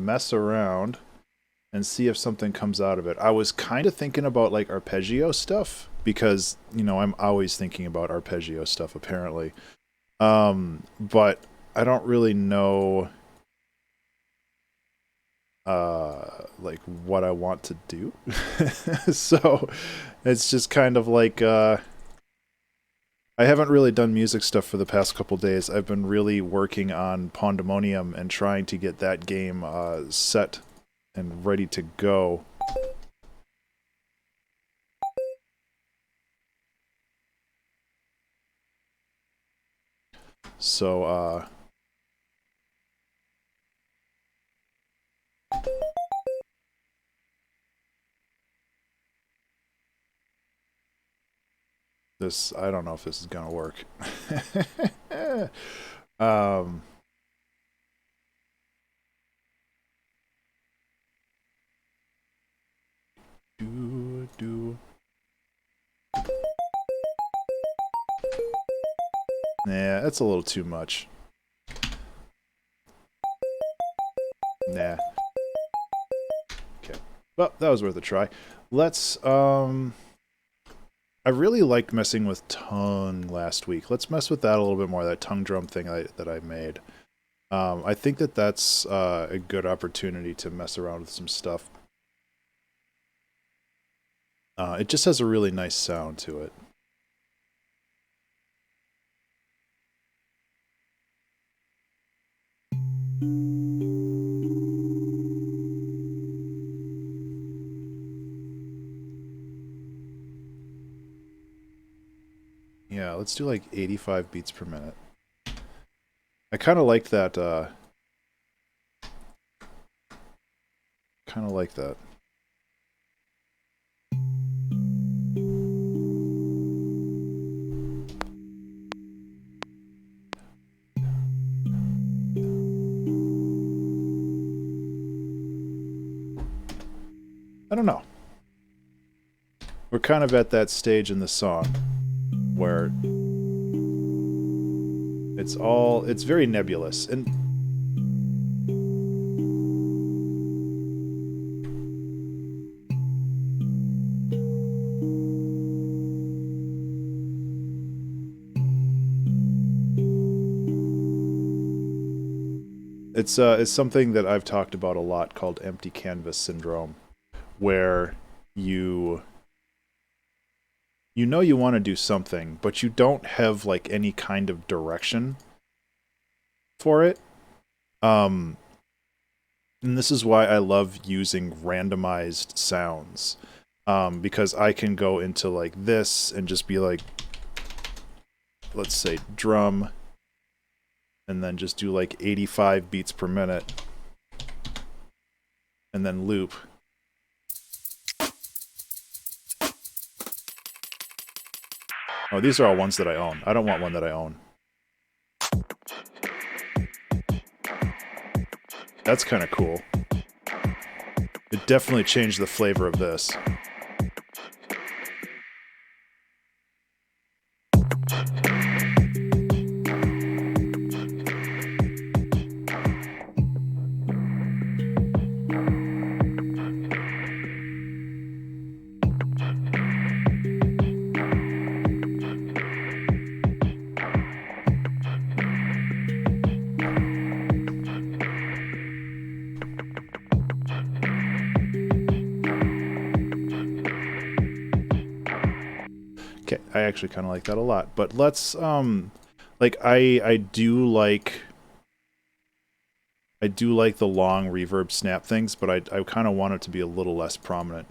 mess around and see if something comes out of it. I was kind of thinking about like arpeggio stuff because, you know, I'm always thinking about arpeggio stuff apparently. But I don't really know like what I want to do. So it's just kind of like I haven't really done music stuff for the past couple days. I've been really working on Pandemonium and trying to get that game set and ready to go. So, I don't know if this is gonna work. um, Nah, that's a little too much. Nah. Okay. Well, that was worth a try. Let's, I really liked messing with tongue last week. Let's mess with that a little bit more, that tongue drum thing that I made. I think that that's a good opportunity to mess around with some stuff. It just has a really nice sound to it. Yeah, let's do like 85 beats per minute. I kind of like that, kind of like that. I don't know. We're kind of at that stage in the song where it's very nebulous, and it's something that I've talked about a lot called empty canvas syndrome, where you know you want to do something, but you don't have like any kind of direction for it. And this is why I love using randomized sounds, because I can go into like this and just be like, let's say drum, and then just do like 85 beats per minute, and then loop. Oh, these are all ones that I own. I don't want one that I own. That's kind of cool. It definitely changed the flavor of this. I actually kind of like that a lot. But let's like I do like the long reverb snap things, but I kind of want it to be a little less prominent.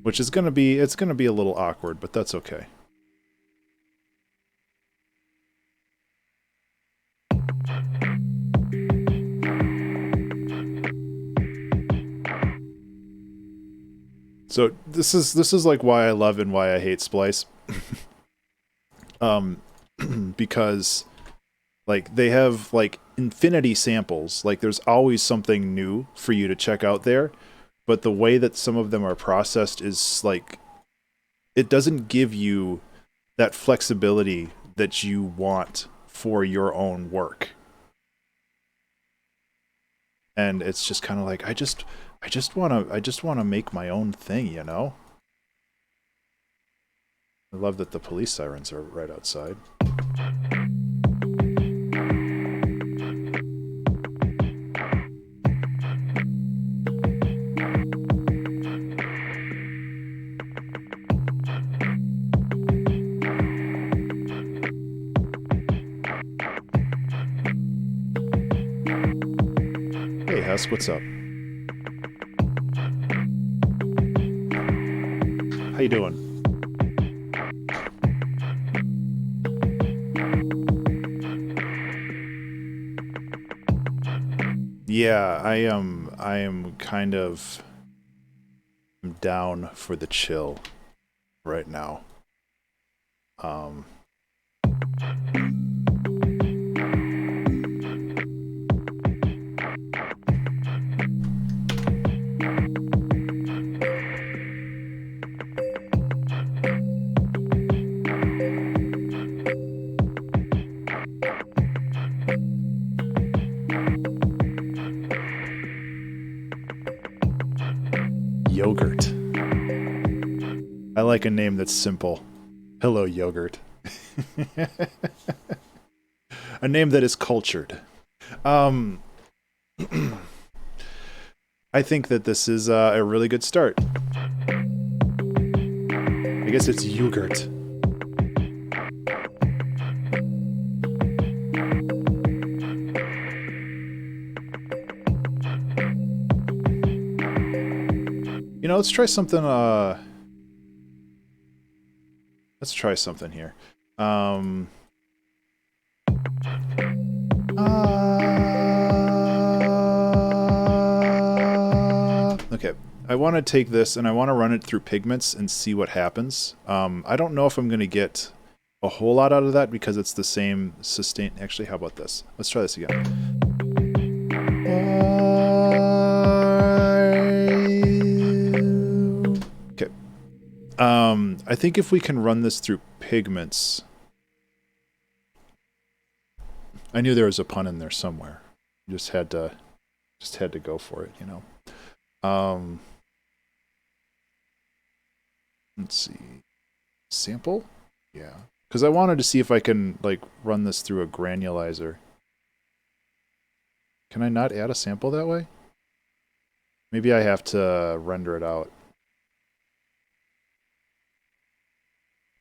Which is gonna be a little awkward, but that's okay. So this is like why I love and why I hate Splice. Because like they have like infinity samples. Like there's always something new for you to check out there, but the way that some of them are processed is like it doesn't give you that flexibility that you want for your own work. And it's just kind of like, I just want to make my own thing, you know? I love that the police sirens are right outside. Hey, Husk, what's up? How you doing? Yeah, I am kind of down for the chill right now. Yogurt. I like a name that's simple. Hello, Yogurt. A name that is cultured. I think that this is a really good start. I guess it's yogurt. You know, let's try something, let's try something here. Okay, I want to take this and I want to run it through pigments and see what happens. I don't know if I'm going to get a whole lot out of that because it's the same sustain. Actually, how about this? Let's try this again. Okay. I think if we can run this through pigments. I knew there was a pun in there somewhere. Just had to go for it, you know. Let's see. Sample? Yeah. Because I wanted to see if I can, like, run this through a granulizer. Can I not add a sample that way? Maybe I have to render it out.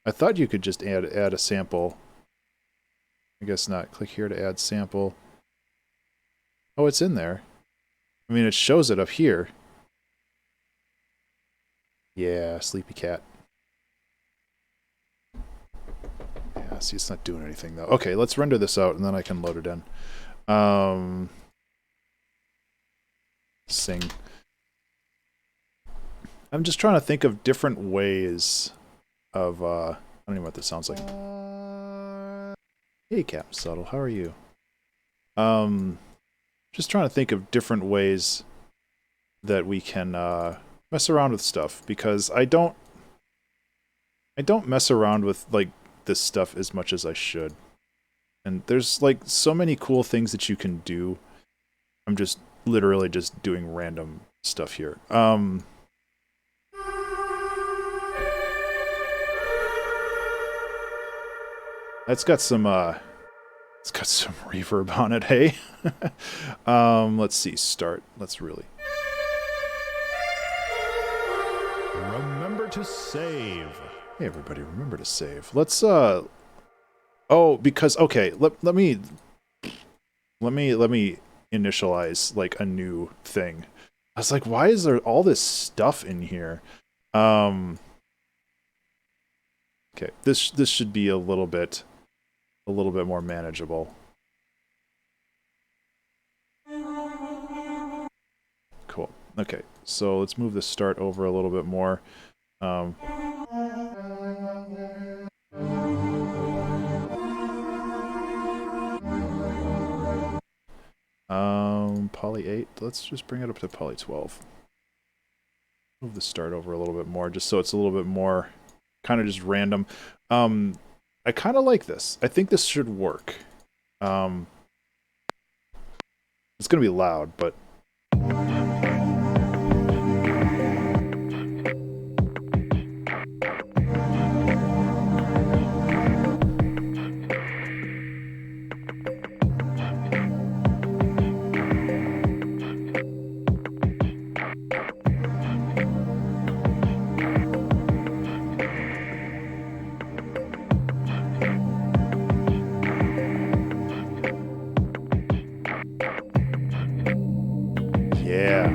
I thought you could just add a sample. I guess not. Click here to add sample. Oh, it's in there. I mean, it shows it up here. Yeah, sleepy cat. Yeah, see, it's not doing anything, though. Okay, let's render this out, and then I can load it in. Sing. I'm just trying to think of different ways of, I don't even know what this sounds like. Hey, Captain Subtle, how are you? Just trying to think of different ways that we can, mess around with stuff, because I don't mess around with, like, this stuff as much as I should. And there's, like, so many cool things that you can do. I'm just literally just doing random stuff here. It's got some reverb on it, hey? Let's see, start. Let's really... Remember to save. Hey everybody, remember to save. Let's oh, because okay, let me initialize like a new thing. I was like, why is there all this stuff in here? Okay, this should be a little bit more manageable. Cool. Okay, so let's move the start over a little bit more. Poly 8. Let's just bring it up to poly 12. Move the start over a little bit more, just so it's a little bit more kind of just random. I kind of like this. I think this should work. It's gonna be loud, but yeah.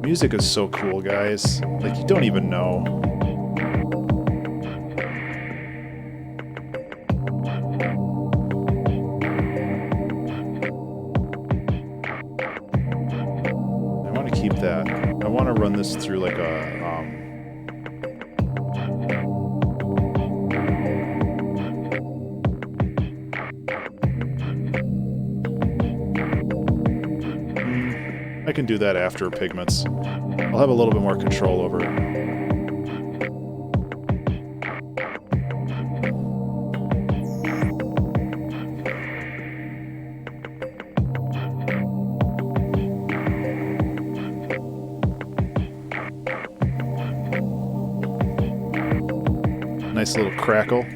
Music is so cool, guys. Like, you don't even know. I want to keep that. I want to run this through like a I can do that after Pigments. I'll have a little bit more control over it. Nice little crackle.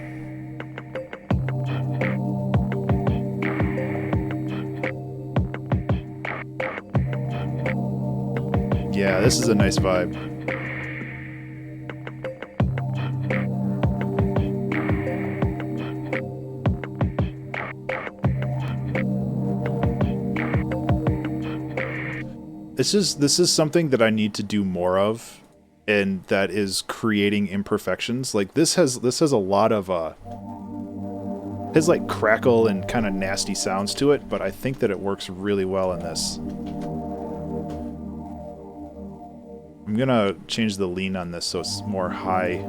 Yeah, this is a nice vibe. This is something that I need to do more of, and that is creating imperfections. Like this has a lot of has like crackle and kind of nasty sounds to it, but I think that it works really well in this. I'm gonna change the lean on this so it's more high.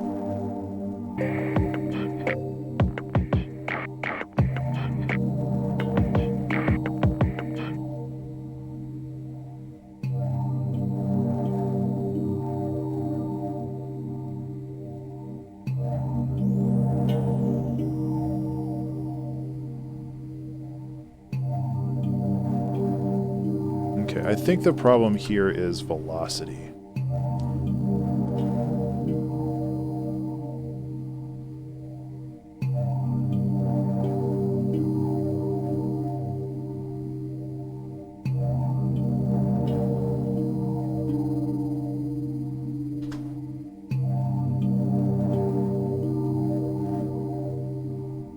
Okay, I think the problem here is velocity.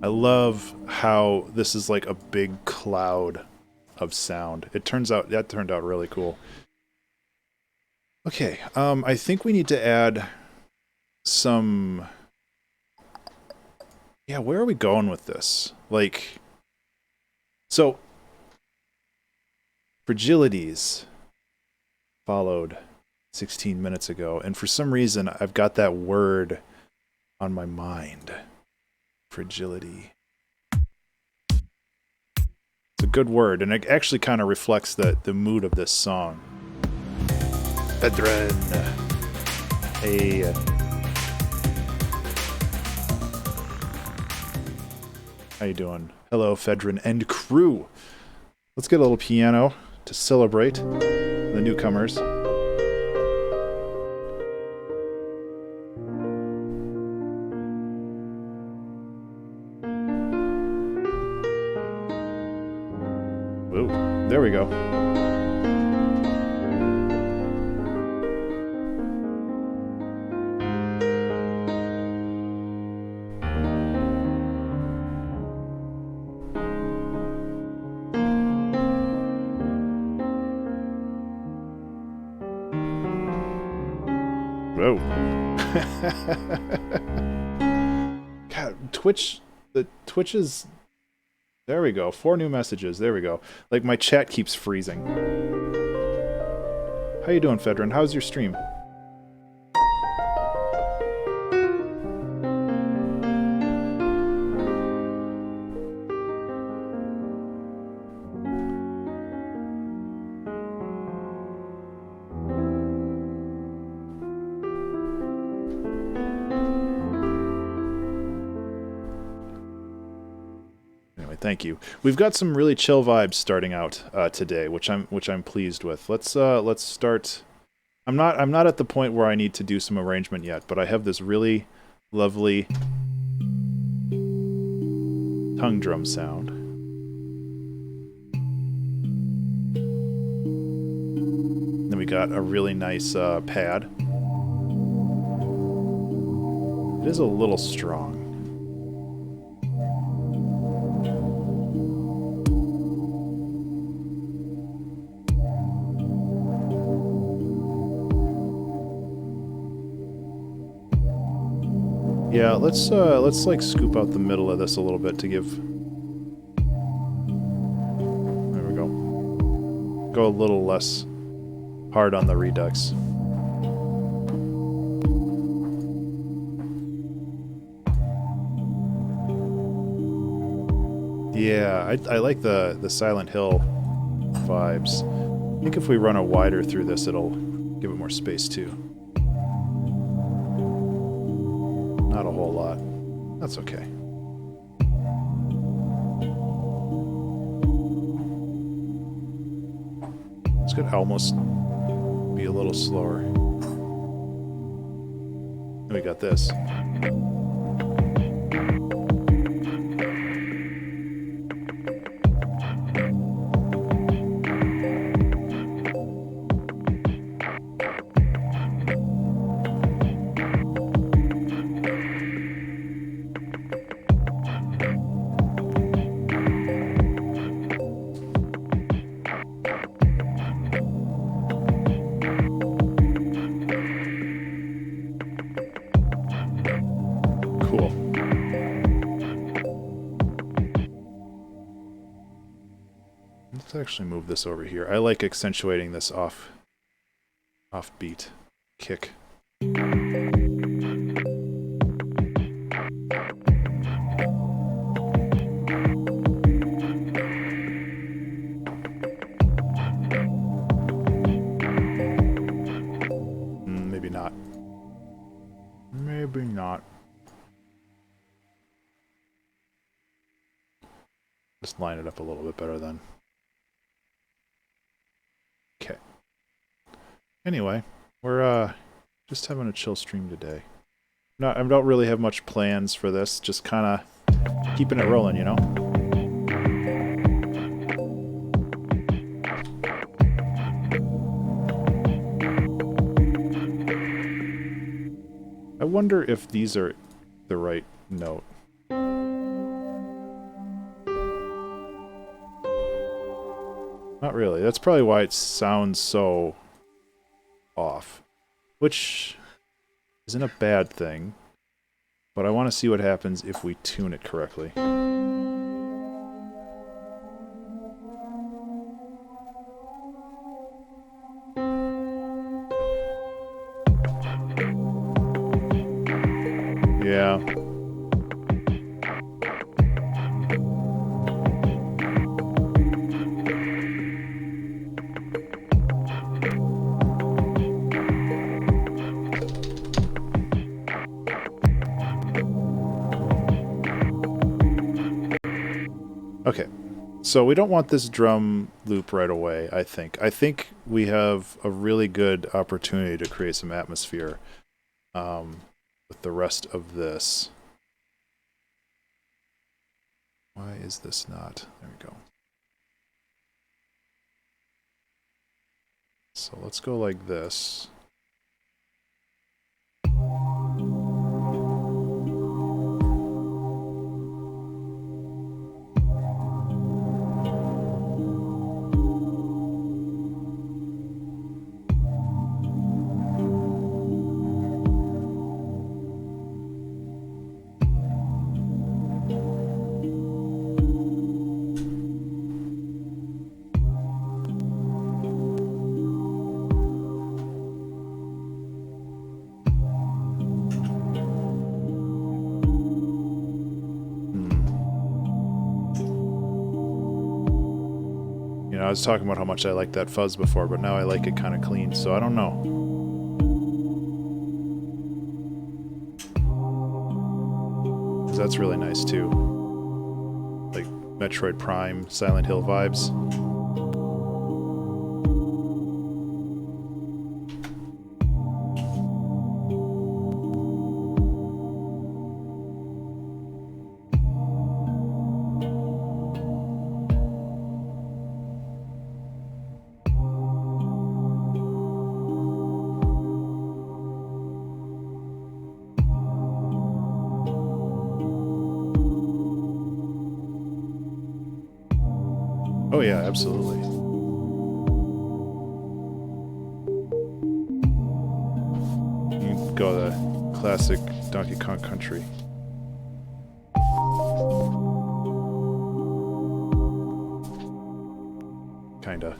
I love how this is like a big cloud of sound. That turned out really cool. Okay, I think we need to add some... Yeah, where are we going with this? Like, so, Fragilities followed 16 minutes ago, and for some reason, I've got that word on my mind. Fragility. It's a good word, and it actually kind of reflects the mood of this song. Fedrin. Hey. How you doing? Hello, Fedrin and crew. Let's get a little piano to celebrate the newcomers. Ooh, there we go. Whoa. God, Twitch is... There we go. 4 new messages. There we go. Like, my chat keeps freezing. How you doing, Fedrin? How's your stream? Thank you. We've got some really chill vibes starting out today, which I'm pleased with. Let's start. I'm not at the point where I need to do some arrangement yet, but I have this really lovely tongue drum sound. Then we got a really nice pad. It is a little strong. Yeah, let's like scoop out the middle of this a little bit to give. There we go. Go a little less hard on the redux. Yeah, I like the Silent Hill vibes. I think if we run a wider through this, it'll give it more space too. Not a whole lot. That's okay. This could almost be a little slower. And we got this. Actually move this over here. I like accentuating this offbeat kick. Maybe not. Maybe not. Just line it up a little bit better then. Okay. Anyway, we're just having a chill stream today. I don't really have much plans for this, just kind of keeping it rolling, you know? I wonder if these are the right note. Not really. That's probably why it sounds so off. Which isn't a bad thing. But I want to see what happens if we tune it correctly. Yeah. Okay, so we don't want this drum loop right away, I think. I think we have a really good opportunity to create some atmosphere with the rest of this. Why is this not? There we go. So let's go like this. I was talking about how much I like that fuzz before, but now I like it kind of clean, so I don't know. 'Cause that's really nice too. Like, Metroid Prime, Silent Hill vibes. Oh yeah, absolutely. You can go the classic Donkey Kong Country. Kinda.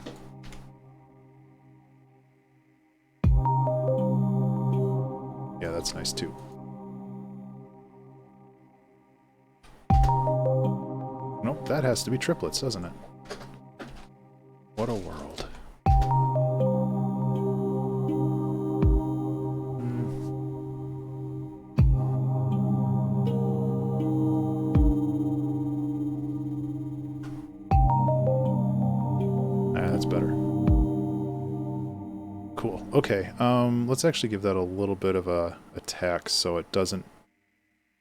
Yeah, that's nice too. Nope, that has to be triplets, doesn't it? What a world. Ah, that's better. Cool. Okay, let's actually give that a little bit of a attack so it doesn't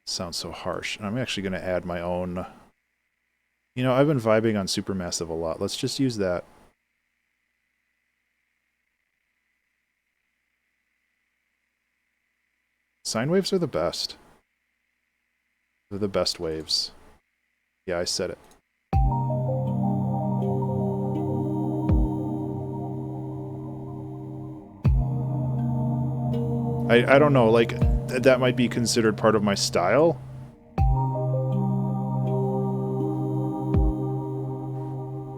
sound so harsh. And I'm actually going to add my own... You know, I've been vibing on Supermassive a lot. Let's just use that. Sine waves are the best. They're the best waves. Yeah, I said it. I don't know, like, that might be considered part of my style.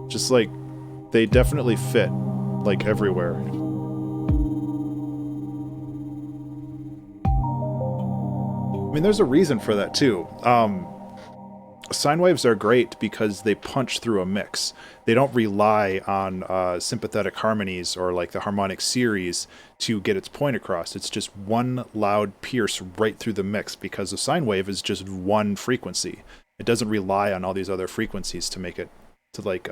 Just like, they definitely fit, like, everywhere. I mean, there's a reason for that, too. Sine waves are great because they punch through a mix. They don't rely on sympathetic harmonies or, like, the harmonic series to get its point across. It's just one loud pierce right through the mix because a sine wave is just one frequency. It doesn't rely on all these other frequencies to make it, to, like,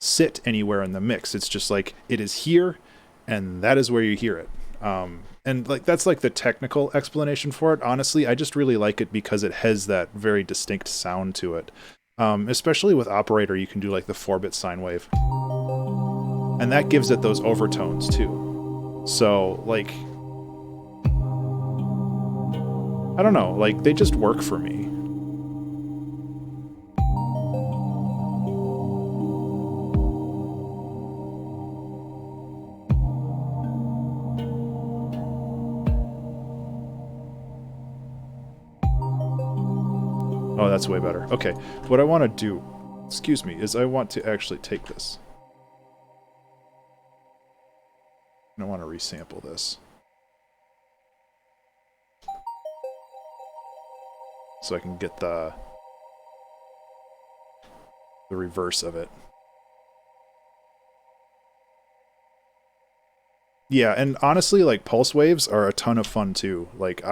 sit anywhere in the mix. It's just like, it is here, and that is where you hear it. And like that's like the technical explanation for it. Honestly, I just really like it because it has that very distinct sound to it. Especially with operator, you can do like the 4-bit sine wave. And that gives it those overtones too. So like, I don't know, like they just work for me. Oh, that's way better. Okay, what I want to do, excuse me, is I want to actually take this. And I want to resample this. So I can get the reverse of it. Yeah, and honestly, like, pulse waves are a ton of fun, too. Like,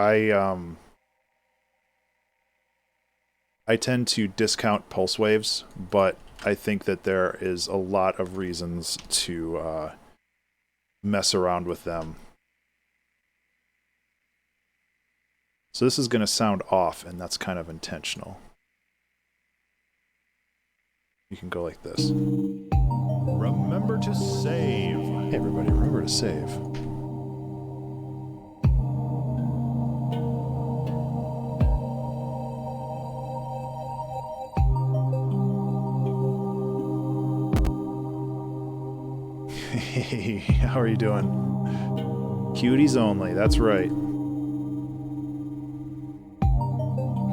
I tend to discount pulse waves, but I think that there is a lot of reasons to mess around with them. So this is going to sound off, and that's kind of intentional. You can go like this. Remember to save. Hey everybody, remember to save. Hey, how are you doing? Cuties only, that's right.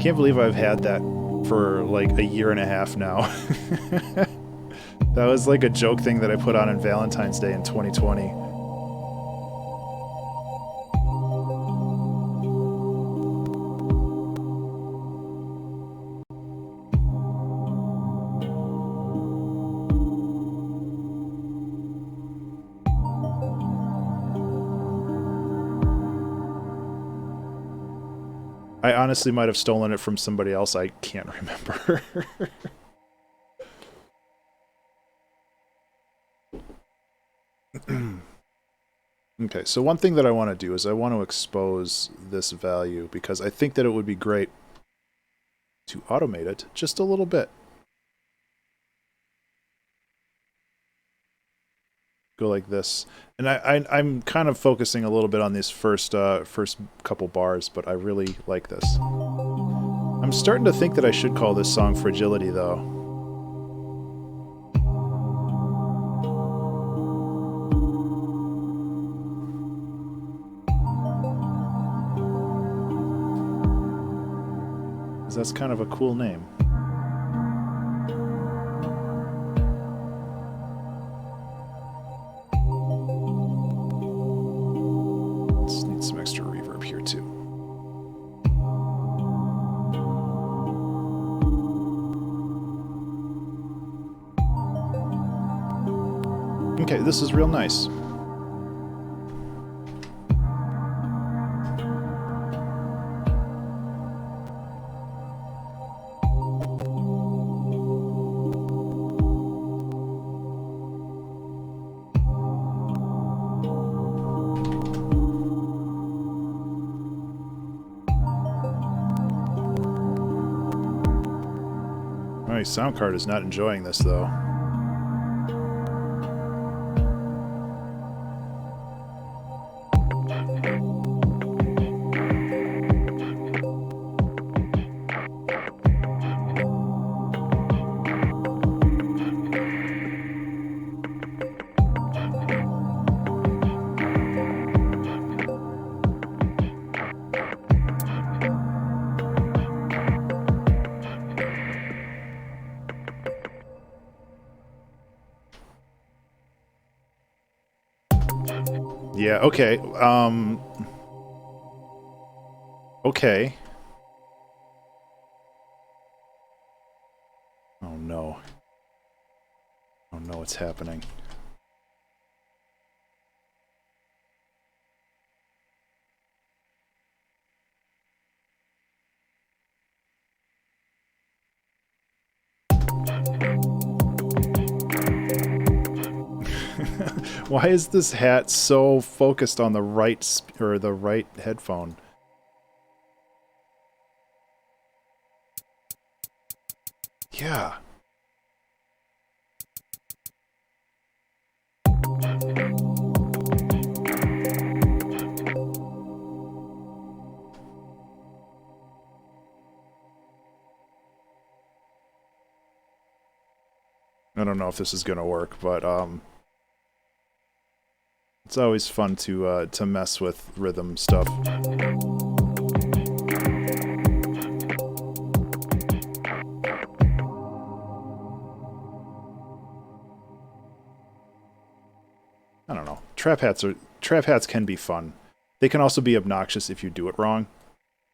Can't believe I've had that for like a year and a half now. That was like a joke thing that I put on Valentine's Day in 2020. I honestly might have stolen it from somebody else. I can't remember. Okay, so one thing that I want to do is I want to expose this value because I think that it would be great to automate it just a little bit. Go like this. And I'm kind of focusing a little bit on these first couple bars, but I really like this. I'm starting to think that I should call this song Fragility, though. Because that's kind of a cool name. Let's need some extra reverb here, too. Okay, this is real nice. My sound card is not enjoying this, though. Yeah, okay. Okay. Oh no. Oh no, what's happening? Why is this hat so focused on the right the right headphone? Yeah. I don't know if this is gonna work, but it's always fun to mess with rhythm stuff. I don't know. Trap hats can be fun. They can also be obnoxious if you do it wrong,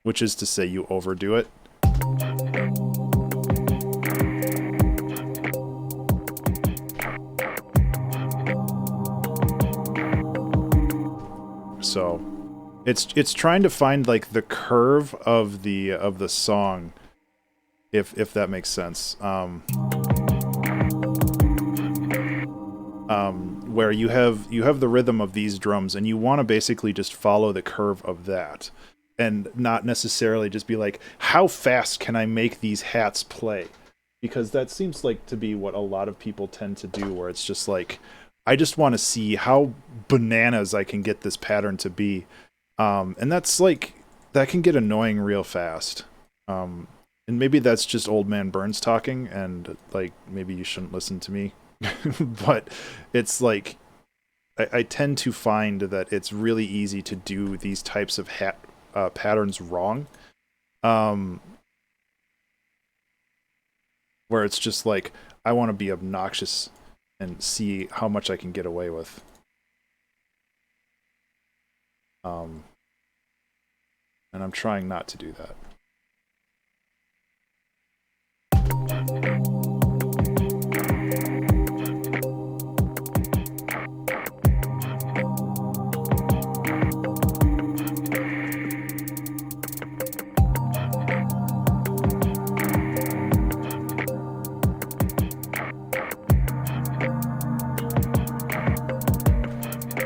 which is to say you overdo it. So it's trying to find like the curve of the song, if that makes sense. Where you have the rhythm of these drums and you want to basically just follow the curve of that and not necessarily just be like, how fast can I make these hats play? Because that seems like to be what a lot of people tend to do, where it's just like, I just want to see how bananas I can get this pattern to be. And that's like, that can get annoying real fast. And maybe that's just old man Burns talking, and like, maybe you shouldn't listen to me. But it's like, I tend to find that it's really easy to do these types of hat patterns wrong. Where it's just like, I want to be obnoxious and see how much I can get away with. And I'm trying not to do that.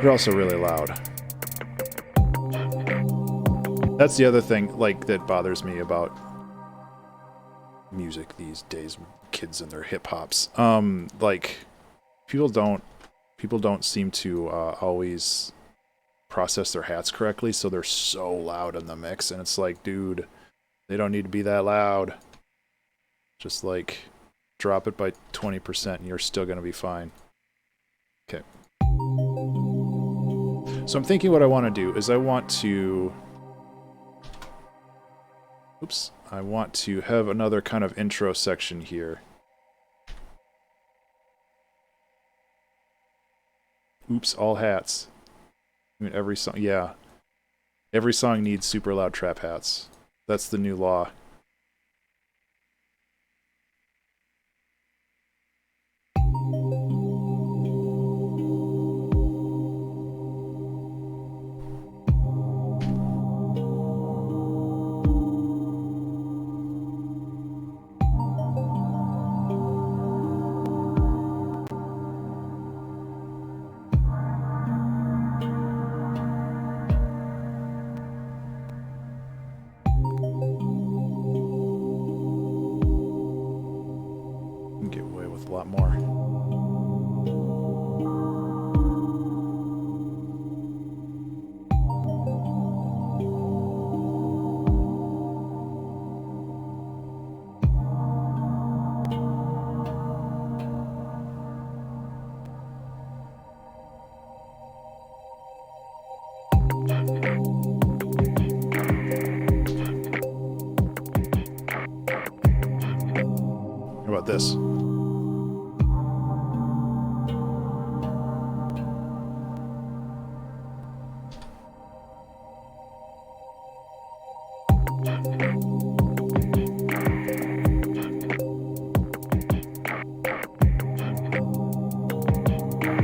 They're also really loud. That's the other thing, like, that bothers me about music these days, kids and their hip hops. Like, people don't seem to always process their hats correctly, so they're so loud in the mix, and it's like, dude, they don't need to be that loud. Just like drop it by 20% and you're still gonna be fine. Okay. So I'm thinking what I want to do is I want to have another kind of intro section here. Oops, all hats. I mean, every song, yeah. Every song needs super loud trap hats. That's the new law. Get away with a lot more. How about this?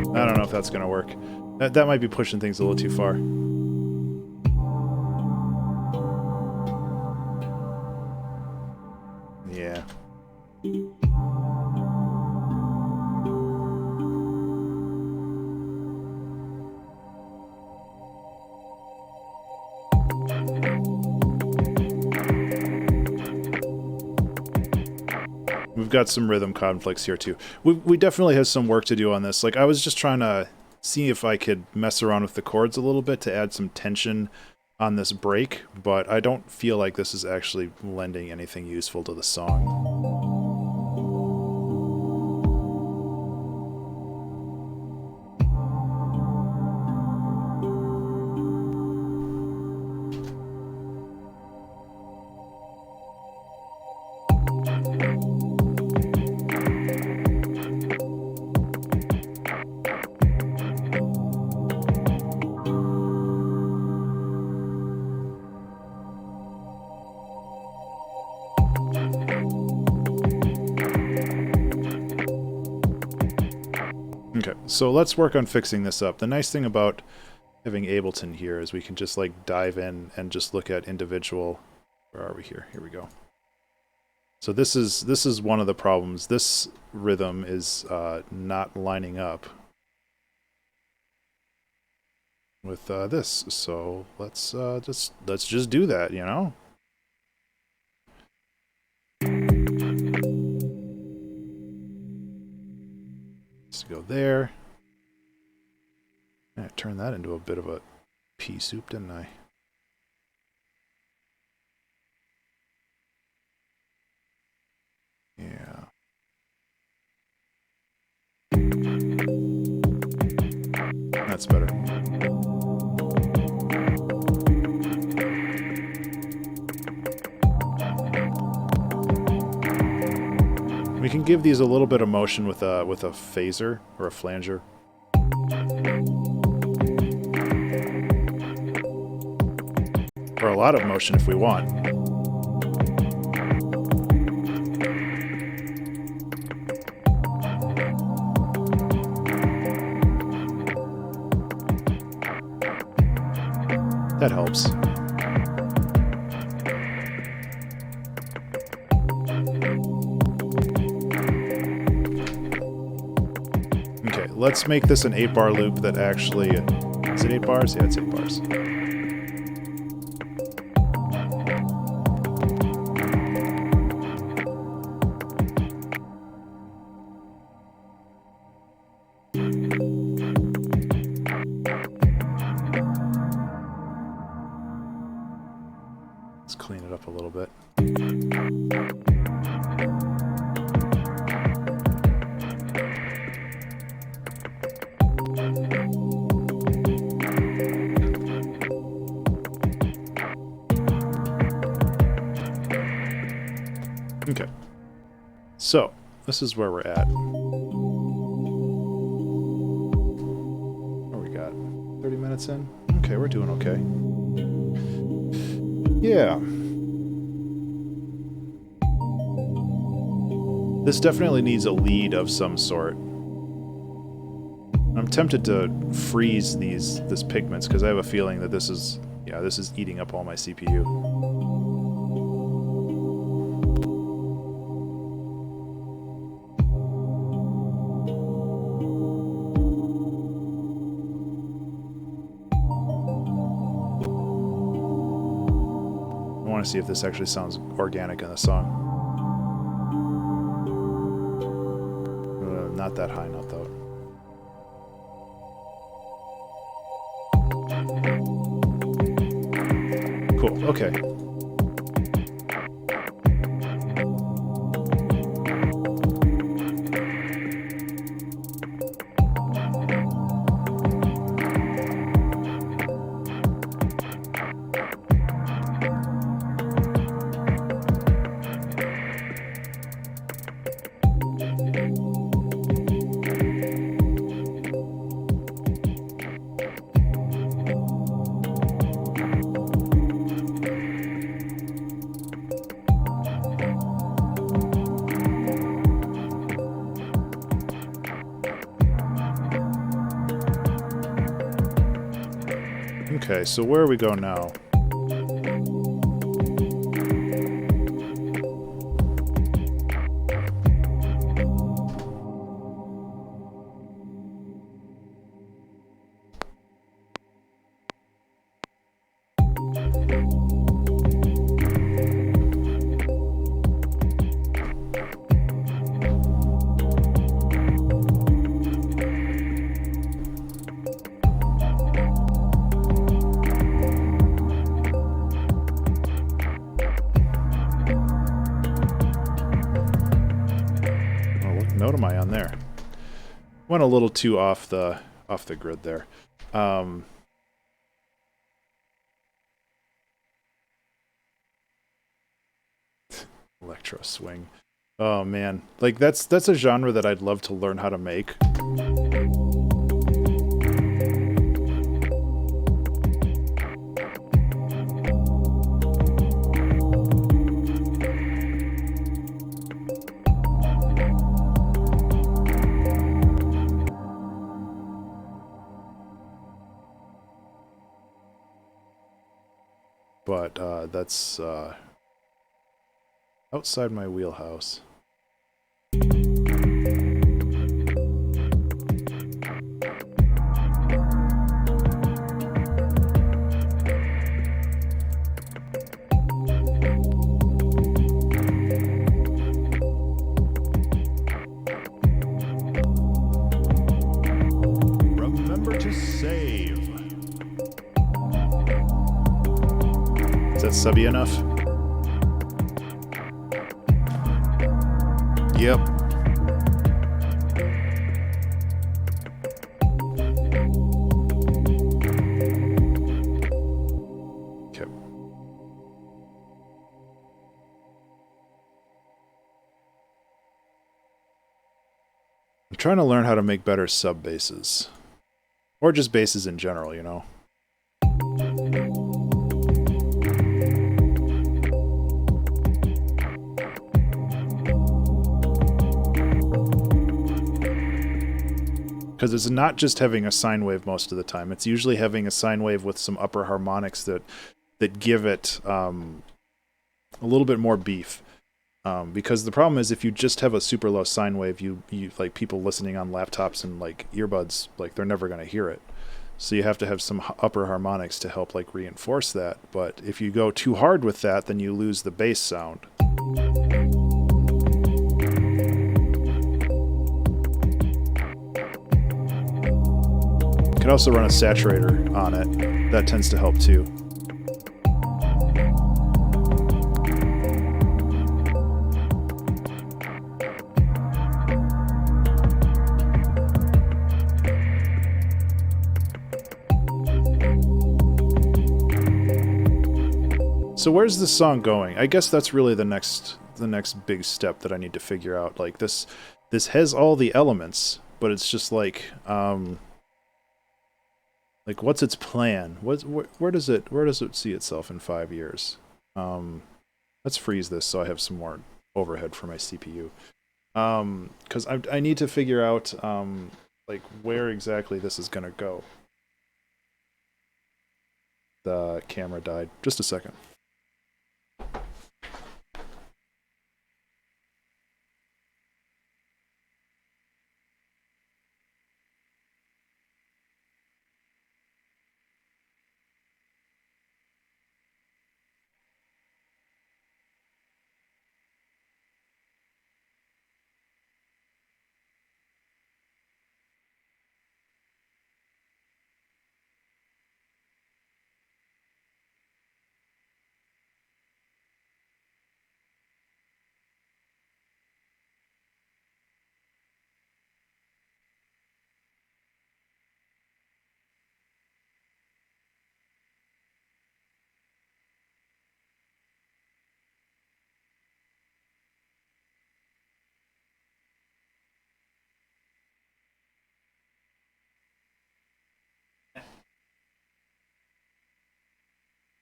I don't know if that's gonna work. That might be pushing things a little too far. Yeah. We've got some rhythm conflicts here too. We definitely have some work to do on this. Like, I was just trying to see if I could mess around with the chords a little bit to add some tension on this break, but I don't feel like this is actually lending anything useful to the song. Okay, so let's work on fixing this up. The nice thing about having Ableton here is we can just like dive in and just look at individual... Where are we here? Here we go. So this is one of the problems. This rhythm is not lining up with this. So let's just do that, you know? Go there. I turned that into a bit of a pea soup, didn't I? Yeah. That's better. We can give these a little bit of motion with a phaser or a flanger. Or a lot of motion if we want. That helps. Let's make this an 8-bar loop that actually... Is it 8 bars? Yeah, it's 8 bars. Let's clean it up a little bit. Okay, so this is where we're at. What we got? 30 minutes in? Okay, we're doing okay. Yeah. This definitely needs a lead of some sort. I'm tempted to freeze this pigments because I have a feeling that this is eating up all my CPU. I want to see if this actually sounds organic in the song. Not that high note, though. Cool, okay. Okay, so where we go now? Note am I on there? Went a little too off the grid there. Electro swing. Oh man, like that's a genre that I'd love to learn how to make. But that's outside my wheelhouse. Remember to save. Is that subby enough? Yep. Okay. I'm trying to learn how to make better sub basses. Or just basses in general, you know? Because it's not just having a sine wave most of the time. It's usually having a sine wave with some upper harmonics that give it a little bit more beef. Because the problem is if you just have a super low sine wave, you like people listening on laptops and like earbuds, like they're never going to hear it. So you have to have some upper harmonics to help like reinforce that. But if you go too hard with that, then you lose the bass sound. You can also run a saturator on it. That tends to help too. so where's this song going? I guess that's really the next big step that I need to figure out. Like this has all the elements, but it's just like what's its plan? Where does it see itself in 5 years? Let's freeze this so I have some more overhead for my CPU. Because I need to figure out like where exactly this is gonna go. The camera died. Just a second.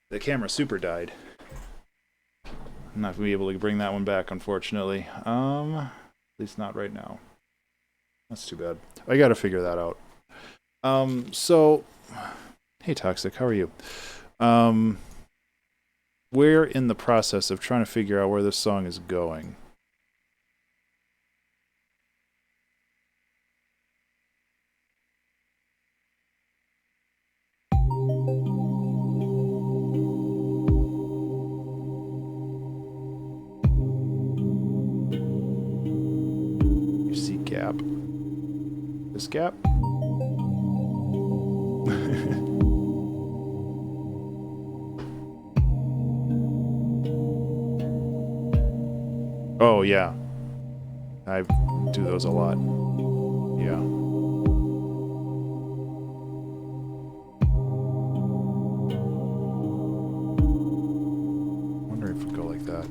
The camera super died. I'm not gonna be able to bring that one back, unfortunately. At least not right now. That's too bad. I gotta figure that out. So, hey Toxic, how are you? We're in the process of trying to figure out where this song is going. You see gap? This gap? Oh, yeah. I do those a lot. Yeah. I wonder if it would go like that.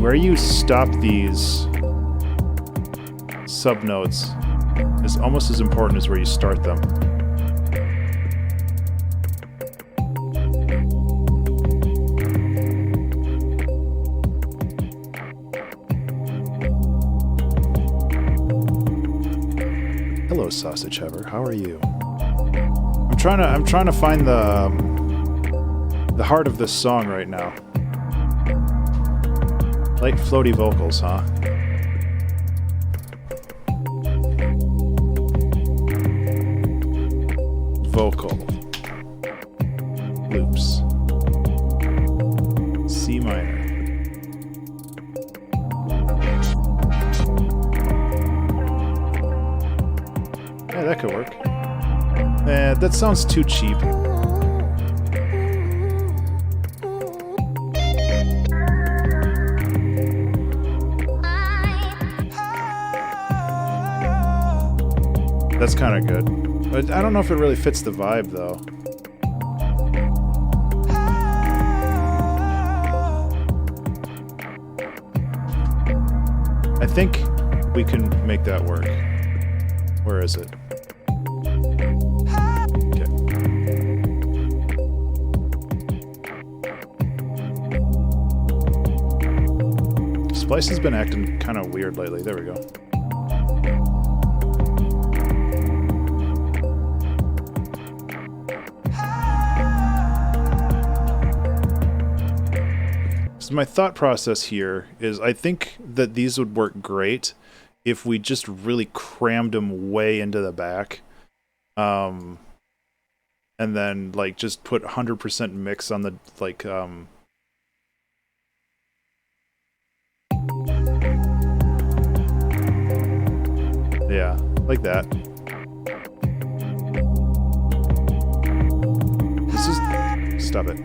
Where you stop these subnotes is almost as important as where you start them. Hello, Sausage Heaver. How are you? I'm trying to find the heart of this song right now. Light floaty vocals, huh? Vocal. Loops. C minor. Yeah, that could work. That sounds too cheap. That's kind of good. But I don't know if it really fits the vibe, though. I think we can make that work. Where is it? Okay. Splice has been acting kind of weird lately. There we go. So my thought process here is I think that these would work great if we just really crammed them way into the back. And then like just put 100% mix on the like Yeah, like that. This is... Stop it.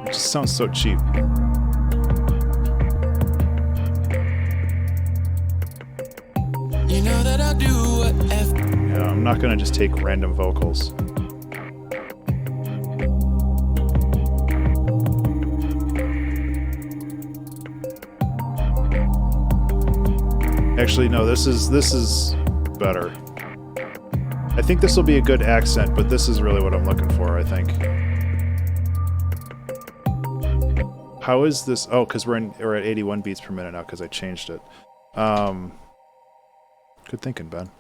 It just sounds so cheap. You know that I do whatever. Yeah, I'm not gonna just take random vocals. Actually, no, this is better. I think this will be a good accent, but this is really what I'm looking for, I think. How is this? Oh, because we're at 81 beats per minute now because I changed it. Good thinking, Ben.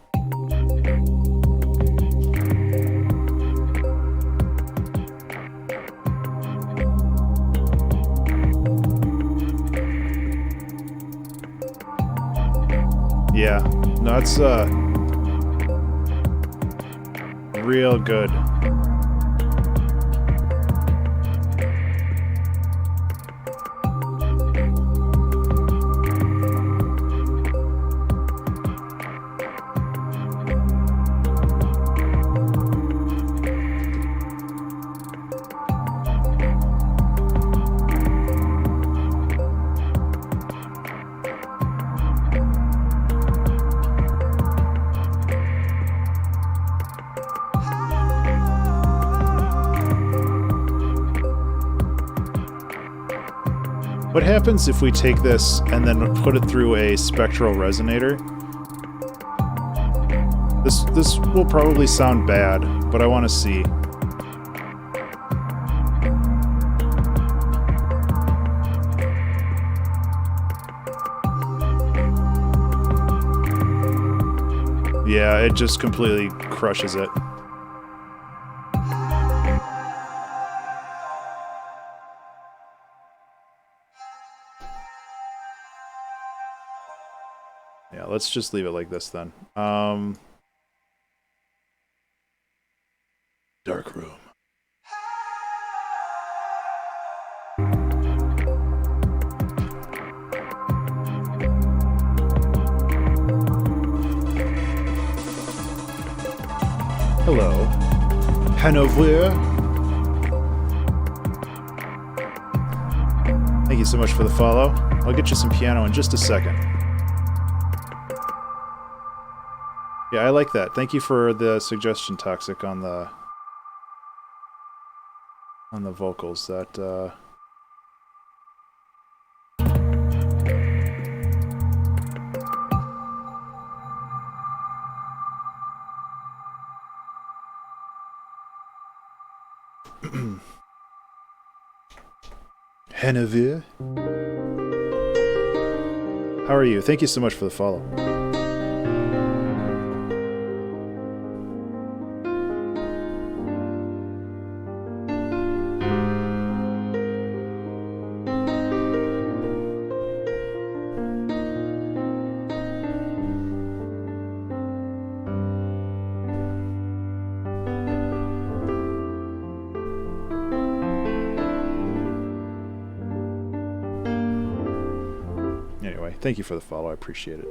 Yeah, no, it's real good. What happens if we take this and then put it through a spectral resonator? This will probably sound bad, but I want to see. Yeah, it just completely crushes it. Yeah, let's just leave it like this then. Dark room. Hello. Hanover. Thank you so much for the follow. I'll get you some piano in just a second. Yeah, I like that. Thank you for the suggestion, Toxic, on the vocals. That Hanover. How are you? Thank you so much for the follow. Anyway, thank you for the follow. I appreciate it.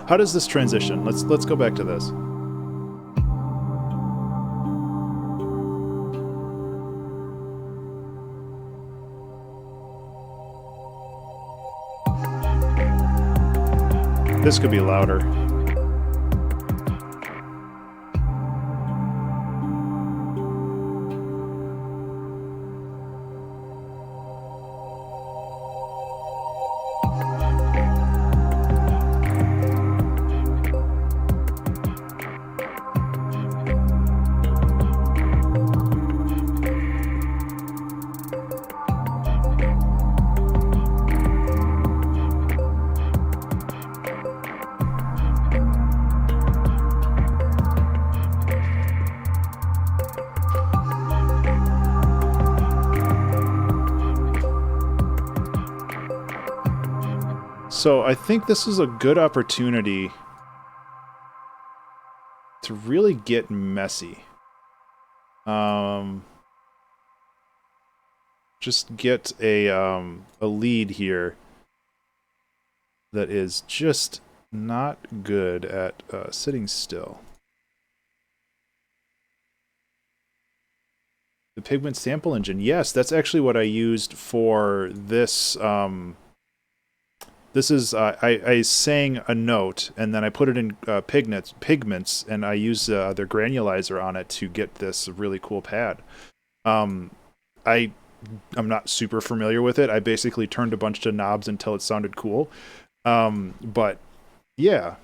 How does this transition? Let's go back to this. This could be louder. So I think this is a good opportunity to really get messy. Just get a lead here that is just not good at sitting still. The Pigment Sample Engine. Yes, that's actually what I used for this. This is I sang a note and then I put it in pigments, and I use their granulizer on it to get this really cool pad. I'm not super familiar with it. I basically turned a bunch of knobs until it sounded cool. But yeah.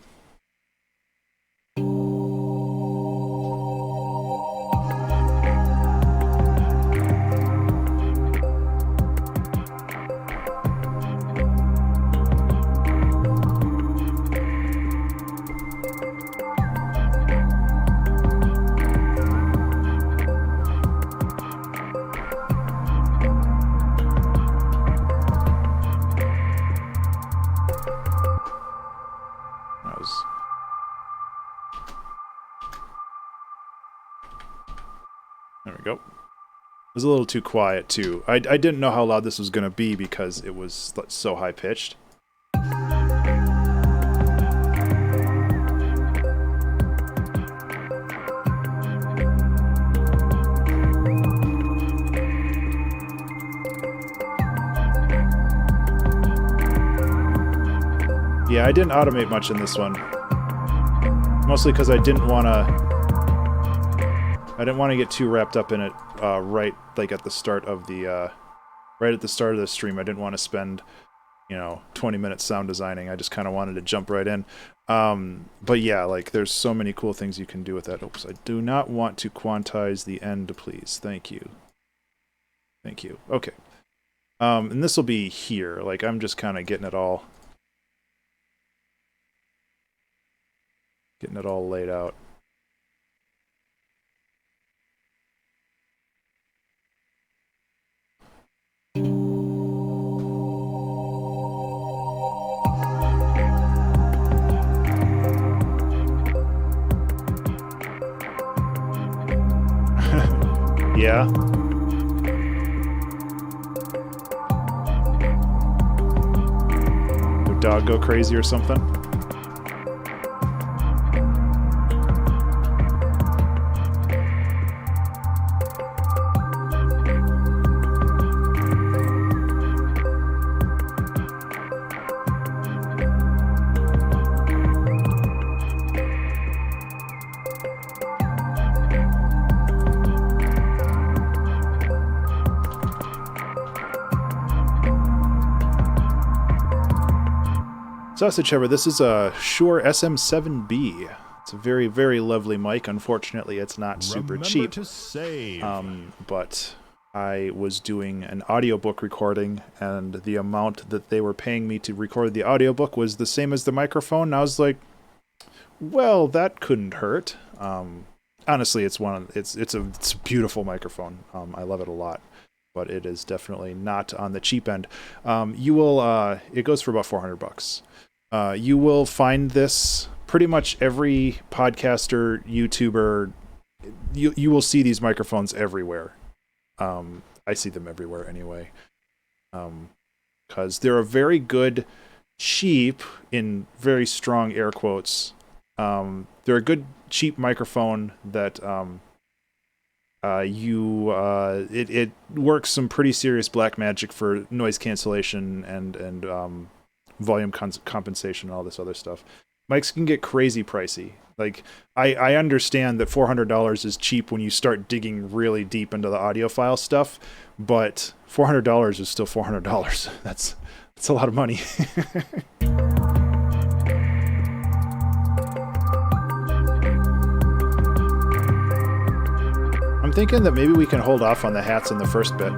There we go. It was a little too quiet, too. I didn't know how loud this was going to be because it was so high-pitched. Yeah, I didn't automate much in this one. Mostly because I didn't want to get too wrapped up in it right at the start of the stream. I didn't want to spend 20 minutes sound designing. I just kind of wanted to jump right in. But yeah, there's so many cool things you can do with that. Oops, I do not want to quantize the end, please. Thank you. Thank you. Okay. And this will be here. I'm just kind of getting it all laid out. Yeah. Your dog go crazy or something? Sausage Shepherd, this is a Shure SM7B. It's a very, very lovely mic. Unfortunately, it's not super cheap. To save. But I was doing an audiobook recording, and the amount that they were paying me to record the audiobook was the same as the microphone. And I was like, well, that couldn't hurt. Honestly, it's a beautiful microphone. I love it a lot. But it is definitely not on the cheap end. It goes for about $400. You will find this pretty much every podcaster, YouTuber. You will see these microphones everywhere. I see them everywhere anyway. Because they're a very good, cheap, in very strong air quotes. They're a good, cheap microphone that it works some pretty serious black magic for noise cancellation and volume compensation and all this other stuff. Mics can get crazy pricey. I understand that $400 is cheap when you start digging really deep into the audiophile stuff, but $400 is still $400. That's a lot of money. I'm thinking that maybe we can hold off on the hats in the first bit.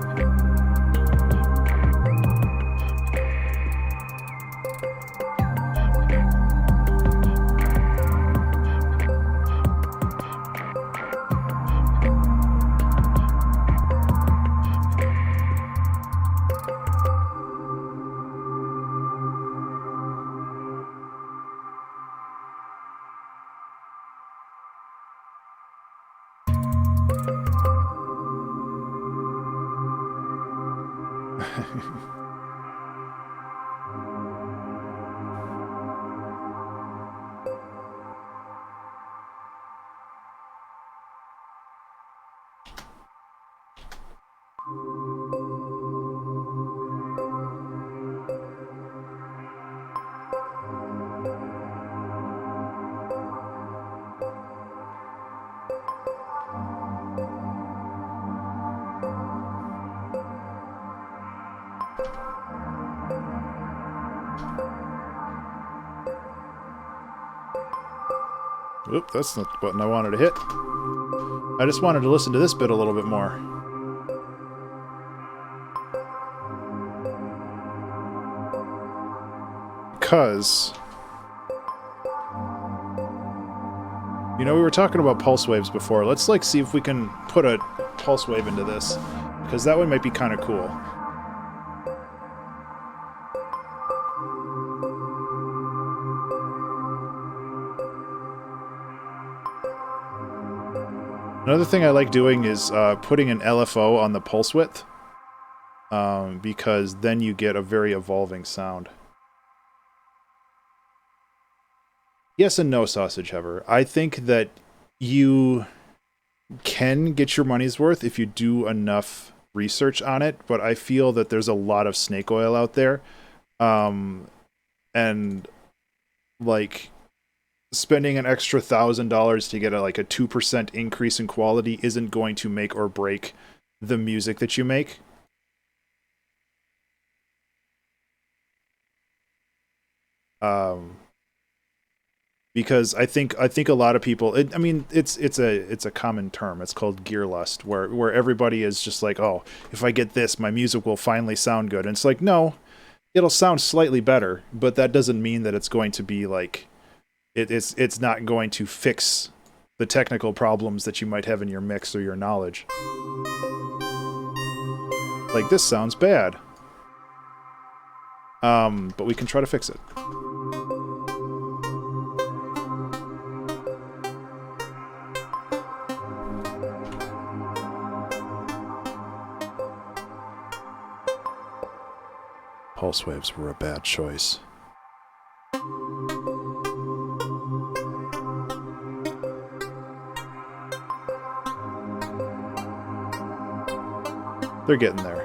Oop, that's not the button I wanted to hit. I just wanted to listen to this bit a little bit more. Because... you know, we were talking about pulse waves before. Let's, like, see if we can put a pulse wave into this. Because that one might be kind of cool. Another thing I like doing is putting an LFO on the pulse width. Because then you get a very evolving sound. Yes and no, Sausage Hover. I think that you can get your money's worth if you do enough research on it, but I feel that there's a lot of snake oil out there. And, like, spending an extra $1,000 to get a 2% increase in quality isn't going to make or break the music that you make. Because I think a lot of people, I mean, it's a common term. It's called gear lust, where everybody is just like, oh, if I get this, my music will finally sound good. And it's like, no, it'll sound slightly better, but that doesn't mean that it's going to be like, it's not going to fix the technical problems that you might have in your mix or your knowledge. Like, this sounds bad. But we can try to fix it. Pulse waves were a bad choice. They're getting there.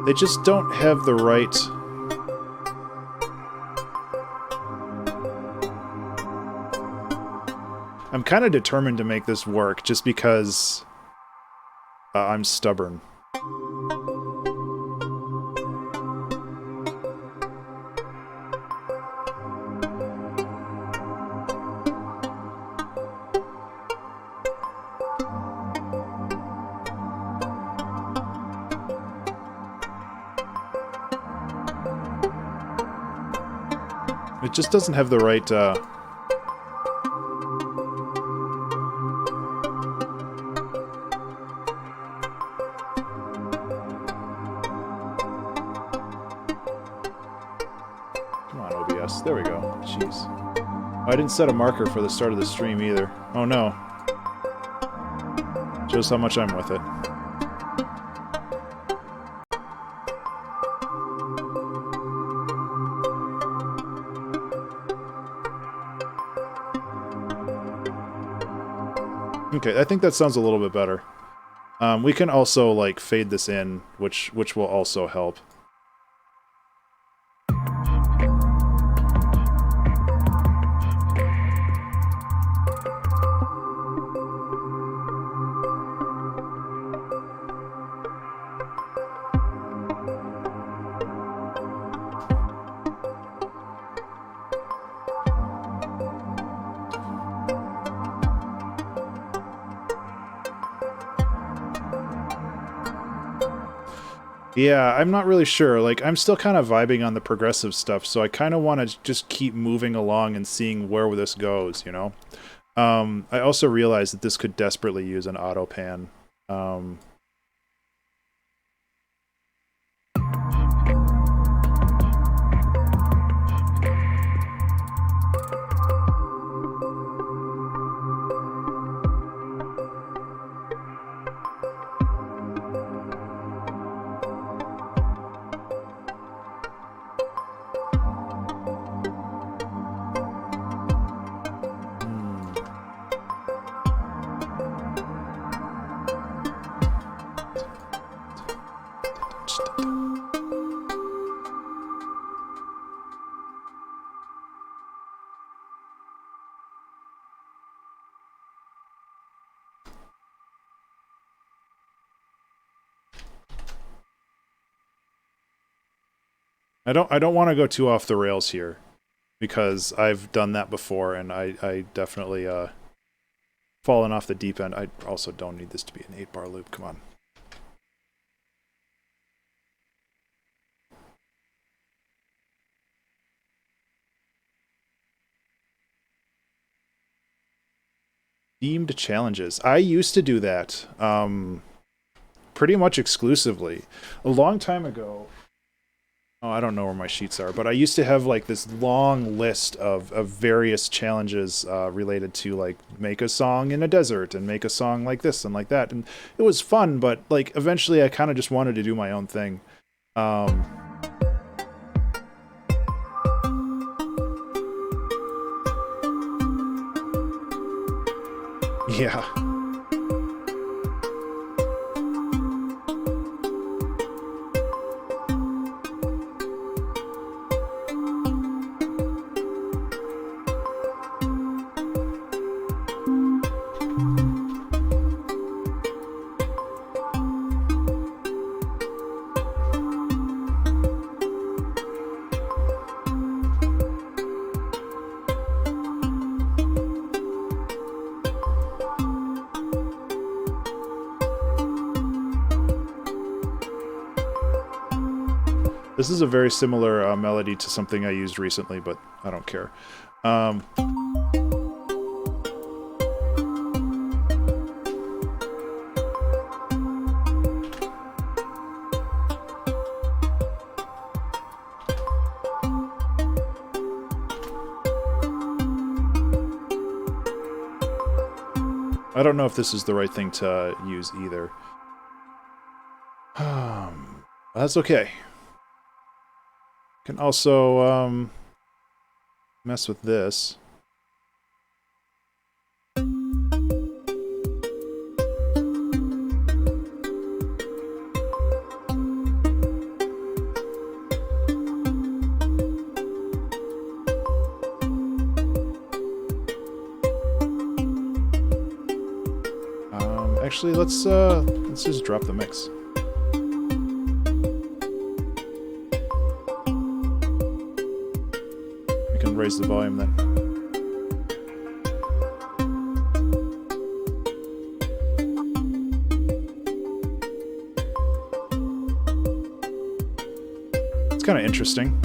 They just don't have the right... I'm kind of determined to make this work, just because I'm stubborn. It just doesn't have the right, Come on, OBS. There we go. Jeez. I didn't set a marker for the start of the stream either. Oh no. Shows how much I'm with it. Okay, I think that sounds a little bit better. We can also, like, fade this in, which will also help. Yeah, I'm not really sure. Like, I'm still kind of vibing on the progressive stuff, so I kind of want to just keep moving along and seeing where this goes, you know? I also realized that this could desperately use an auto pan. I don't want to go too off the rails here, because I've done that before, and I definitely fallen off the deep end. I also don't need this to be an 8-bar loop. Come on. Themed challenges. I used to do that pretty much exclusively. A long time ago, oh, I don't know where my sheets are, but I used to have like this long list of various challenges related to like make a song in a desert and make a song like this and like that. And it was fun, but like eventually I kind of just wanted to do my own thing. Yeah. This is a very similar melody to something I used recently, but I don't care. I don't know if this is the right thing to use either. That's okay. Can also mess with this. Actually, let's just drop the mix. We can raise the volume then. It's kind of interesting.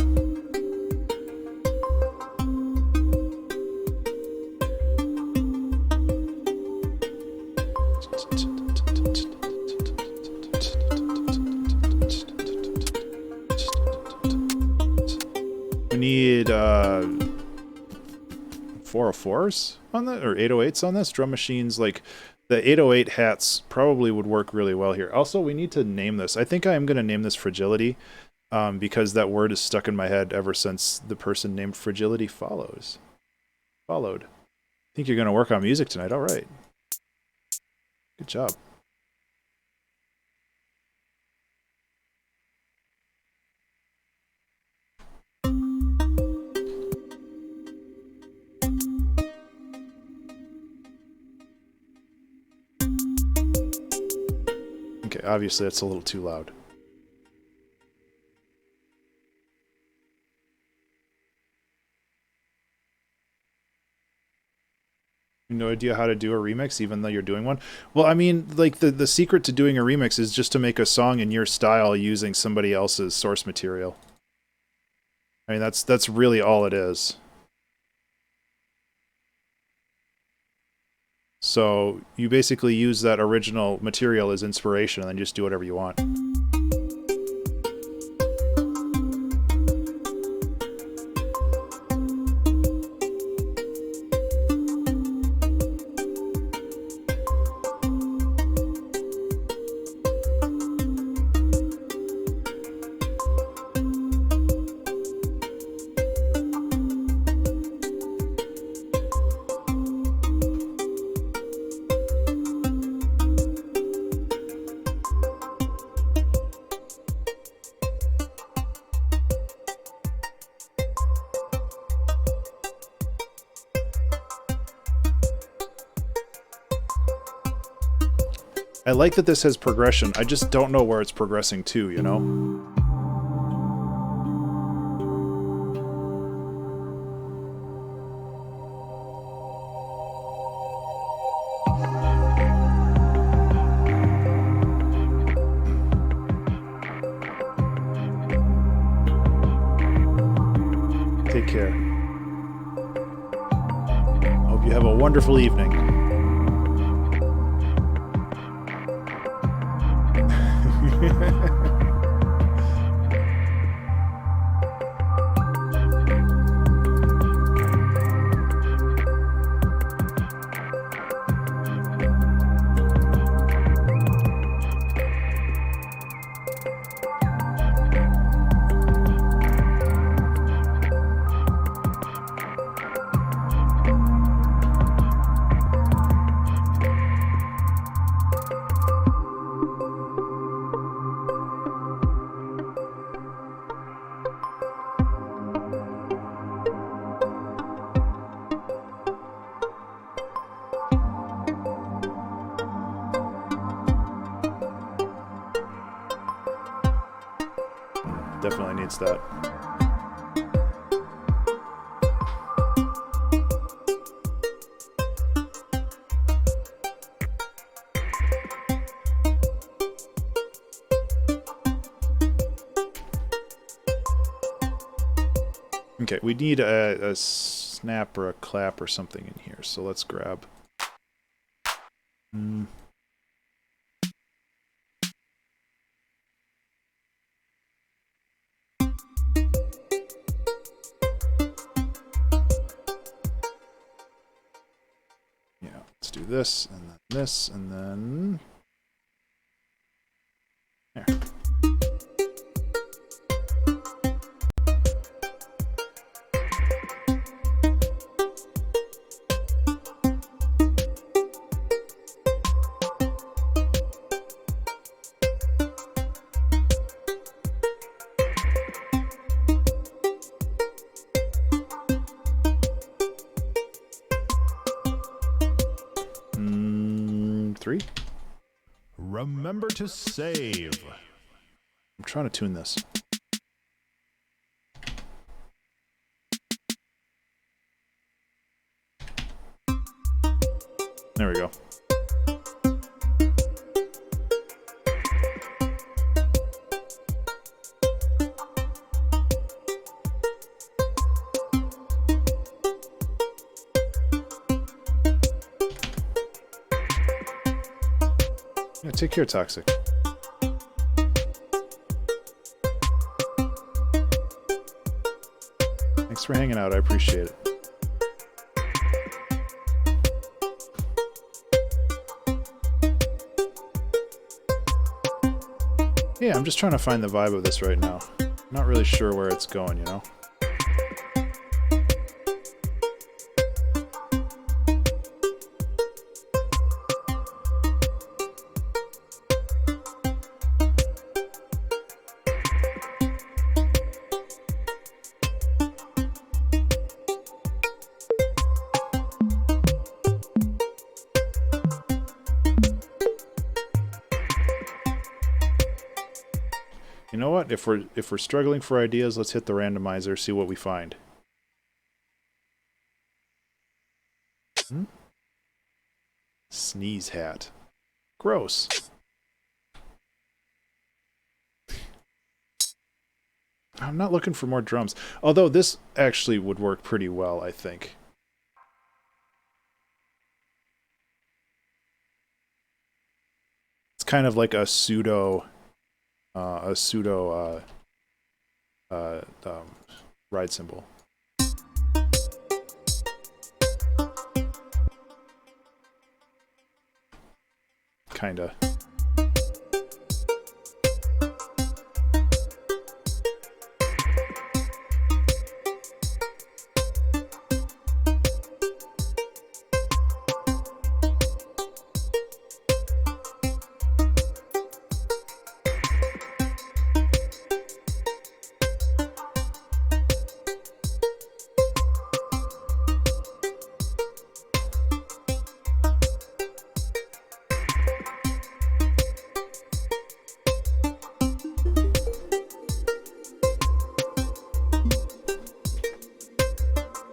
We need 404s on that, or 808s on this. Drum machines, like the 808 hats probably would work really well here. Also, we need to name this. I think I am going to name this Fragility, because that word is stuck in my head ever since the person named Fragility followed. I think you're going to work on music tonight. All right. Good job. Okay, obviously that's a little too loud. No idea how to do a remix, even though you're doing one? Well, I mean, like, the secret to doing a remix is just to make a song in your style using somebody else's source material. I mean, that's really all it is. So you basically use that original material as inspiration and then just do whatever you want. I like that this has progression. I just don't know where it's progressing to, you know? Take care. Hope you have a wonderful evening. Definitely needs that. Okay, we need a snap or a clap or something in here, so let's grab... Yeah, let's do this, and then this, and then... There. Three? Remember to save. I'm trying to tune this. There we go. Yeah, take care, Toxic. Thanks for hanging out. I appreciate it. Yeah, I'm just trying to find the vibe of this right now. I'm not really sure where it's going, you know? You know what? If we're struggling for ideas, let's hit the randomizer, see what we find. Sneeze hat. Gross. I'm not looking for more drums. Although this actually would work pretty well, I think. It's kind of like a pseudo ride cymbal. Kinda.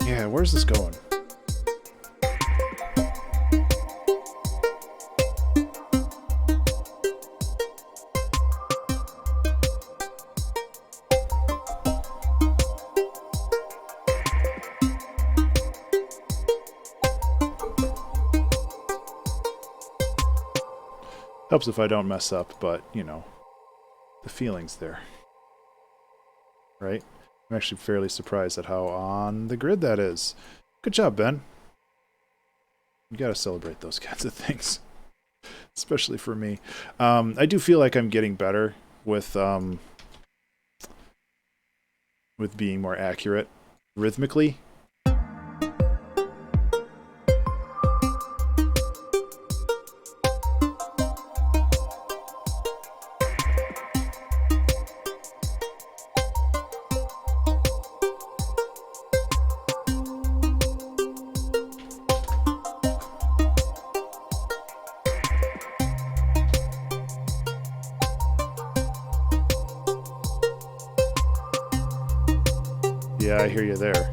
Yeah, where's this going? Helps if I don't mess up, but, you know, the feeling's there. Right? I'm actually fairly surprised at how on the grid that is. Good job, Ben. You gotta celebrate those kinds of things. Especially for me. I do feel like I'm getting better with being more accurate rhythmically. Yeah, I hear you there.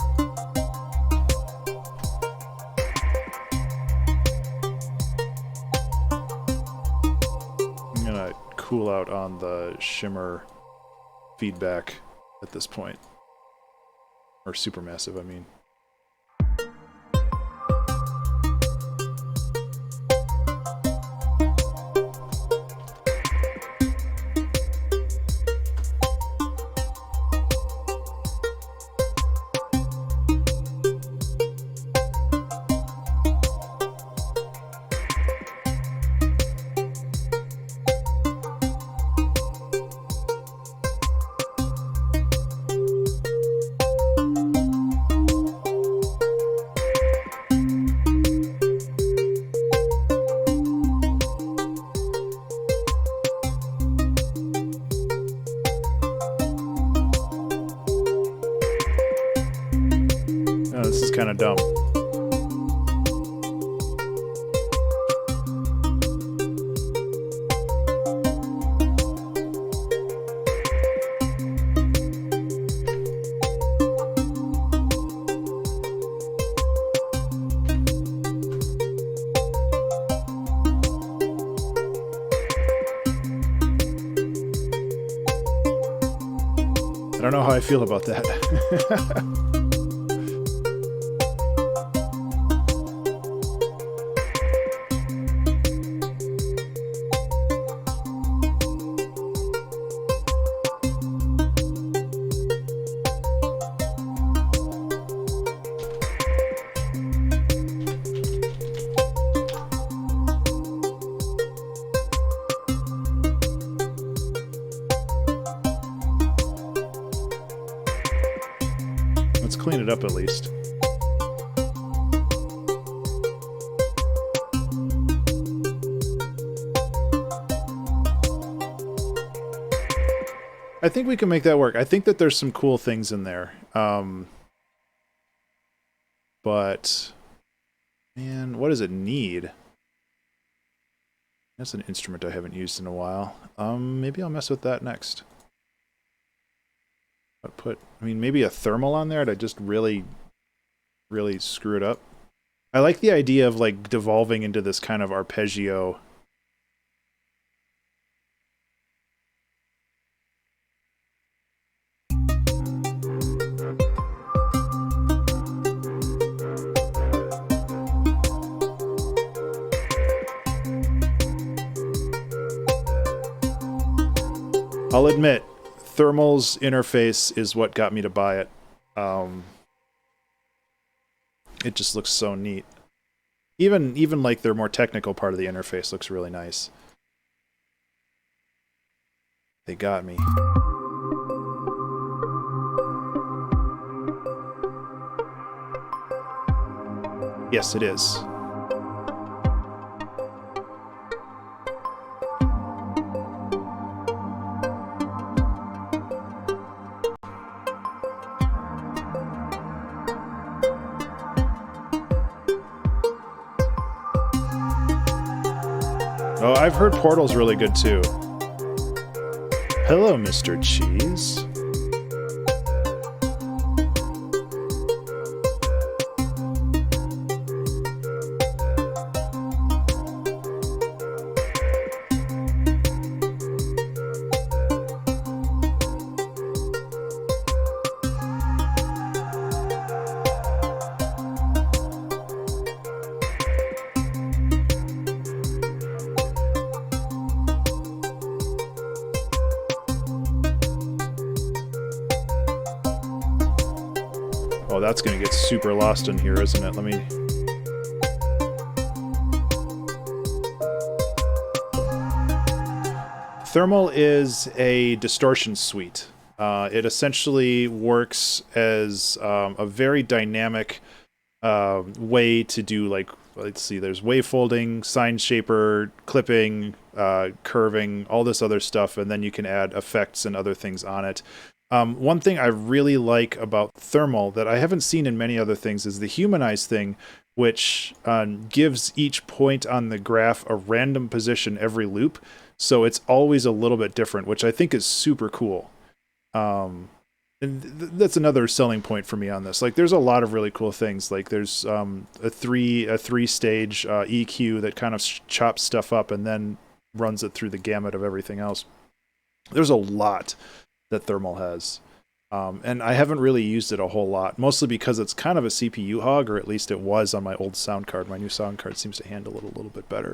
I'm gonna cool out on the shimmer feedback at this point. Or supermassive, I mean. This is kind of dumb. I don't know how I feel about that. Let's clean it up at least. I think we can make that work. I think that there's some cool things in there. But, man, what does it need? That's an instrument I haven't used in a while. Maybe I'll mess with that next. I mean, maybe a thermal on there to just really screw it up. I like the idea of, like, devolving into this kind of arpeggio. I'll admit, Thermal's interface is what got me to buy it. It just looks so neat. Even like their more technical part of the interface looks really nice. They got me. Yes, it is. Oh, I've heard Portal's really good too. Hello, Mr. Cheese. Oh, that's going to get super lost in here, isn't it? Let me... Thermal is a distortion suite. It essentially works as a very dynamic way to do, like, let's see, there's wavefolding, sine shaper, clipping, curving, all this other stuff, and then you can add effects and other things on it. One thing I really like about thermal that I haven't seen in many other things is the humanize thing, which gives each point on the graph a random position every loop. So it's always a little bit different, which I think is super cool. And that's another selling point for me on this. Like, there's a lot of really cool things. Like, there's a three stage EQ that kind of chops stuff up and then runs it through the gamut of everything else. There's a lot that thermal has. And I haven't really used it a whole lot, mostly because it's kind of a CPU hog, or at least it was on my old sound card. My new sound card seems to handle it a little bit better.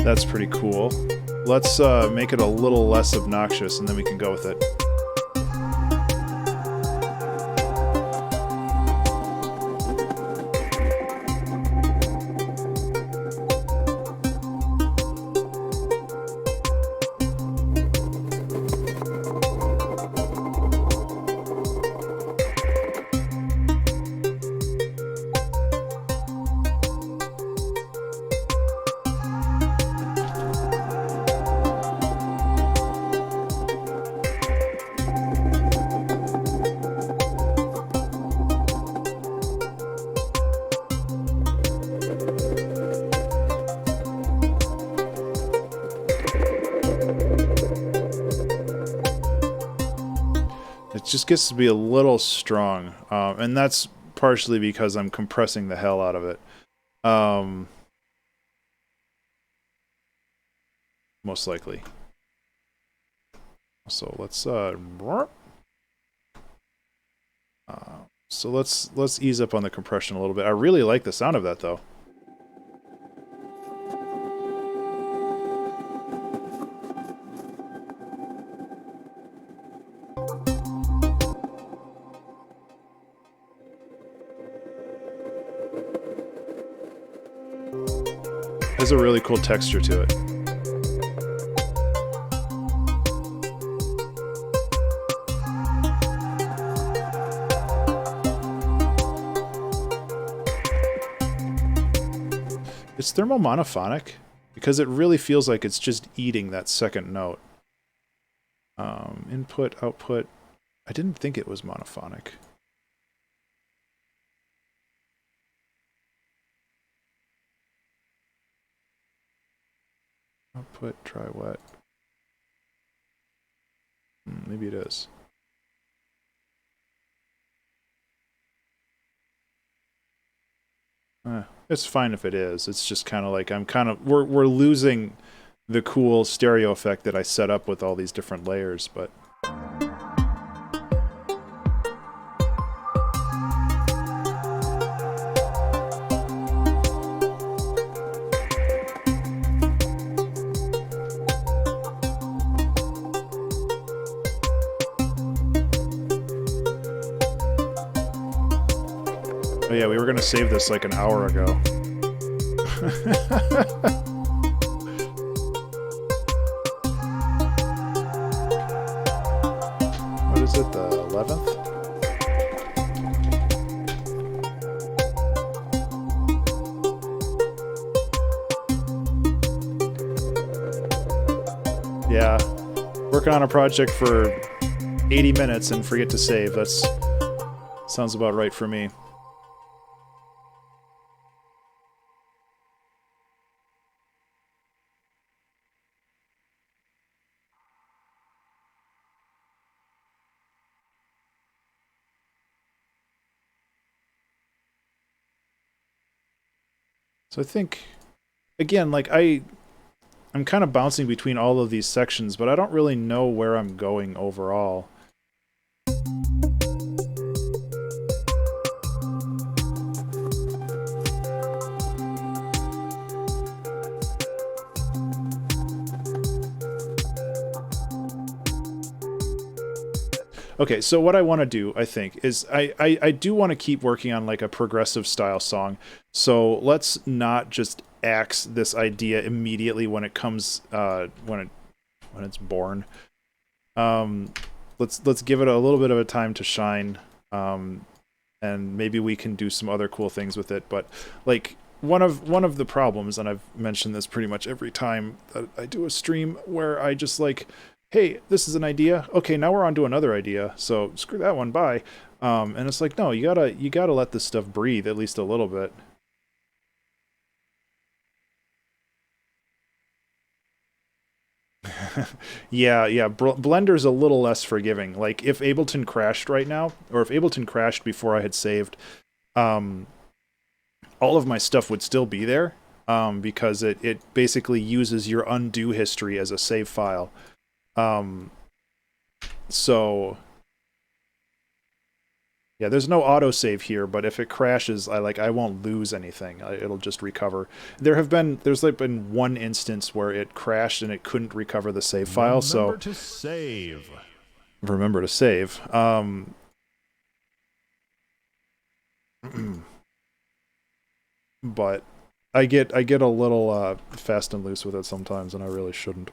That's pretty cool. Let's make it a little less obnoxious, and then we can go with it. Just gets to be a little strong, and that's partially because I'm compressing the hell out of it. Most likely. So let's let's ease up on the compression a little bit. I really like the sound of that, though. Has a really cool texture to it. Is thermal monophonic? Because it really feels like it's just eating that second note. Input, output. I didn't think it was monophonic. Output, try wet. Maybe it is. It's fine if it is. It's just kind of like we're losing the cool stereo effect that I set up with all these different layers, but oh yeah, we were gonna save this like an hour ago. What is it, the 11th? Yeah, working on a project for 80 minutes and forget to save. Sounds about right for me. So I think, again, like I'm kind of bouncing between all of these sections, but I don't really know where I'm going overall. Okay, so what I want to do, I think, is I do want to keep working on like a progressive style song. So let's not just axe this idea immediately when it comes when it's born. Let's give it a little bit of a time to shine, and maybe we can do some other cool things with it. But like one of the problems, and I've mentioned this pretty much every time that I do a stream, where I just like, hey, this is an idea. Okay, now we're on to another idea. So screw that one, bye. And it's like, no, you gotta let this stuff breathe at least a little bit. Yeah. Blender's a little less forgiving. Like if Ableton crashed right now, or if Ableton crashed before I had saved, all of my stuff would still be there, because it basically uses your undo history as a save file. So yeah, there's no autosave here, but if it crashes, I won't lose anything. It'll just recover. There's been one instance where it crashed and it couldn't recover the save file. Remember to save. Remember to save. But I get a little fast and loose with it sometimes, and I really shouldn't.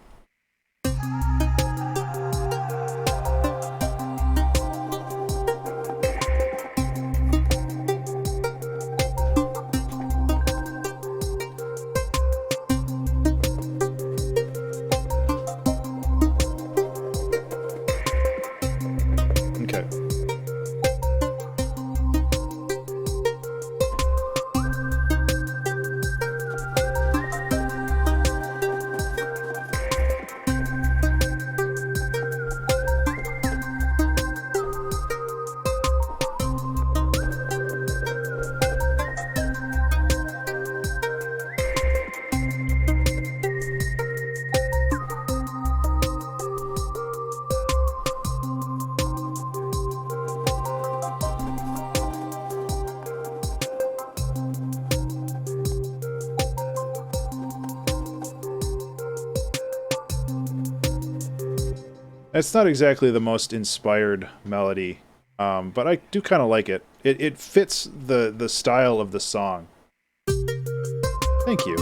Okay. It's not exactly the most inspired melody, but I do kind of like it. It fits the style of the song. Thank you.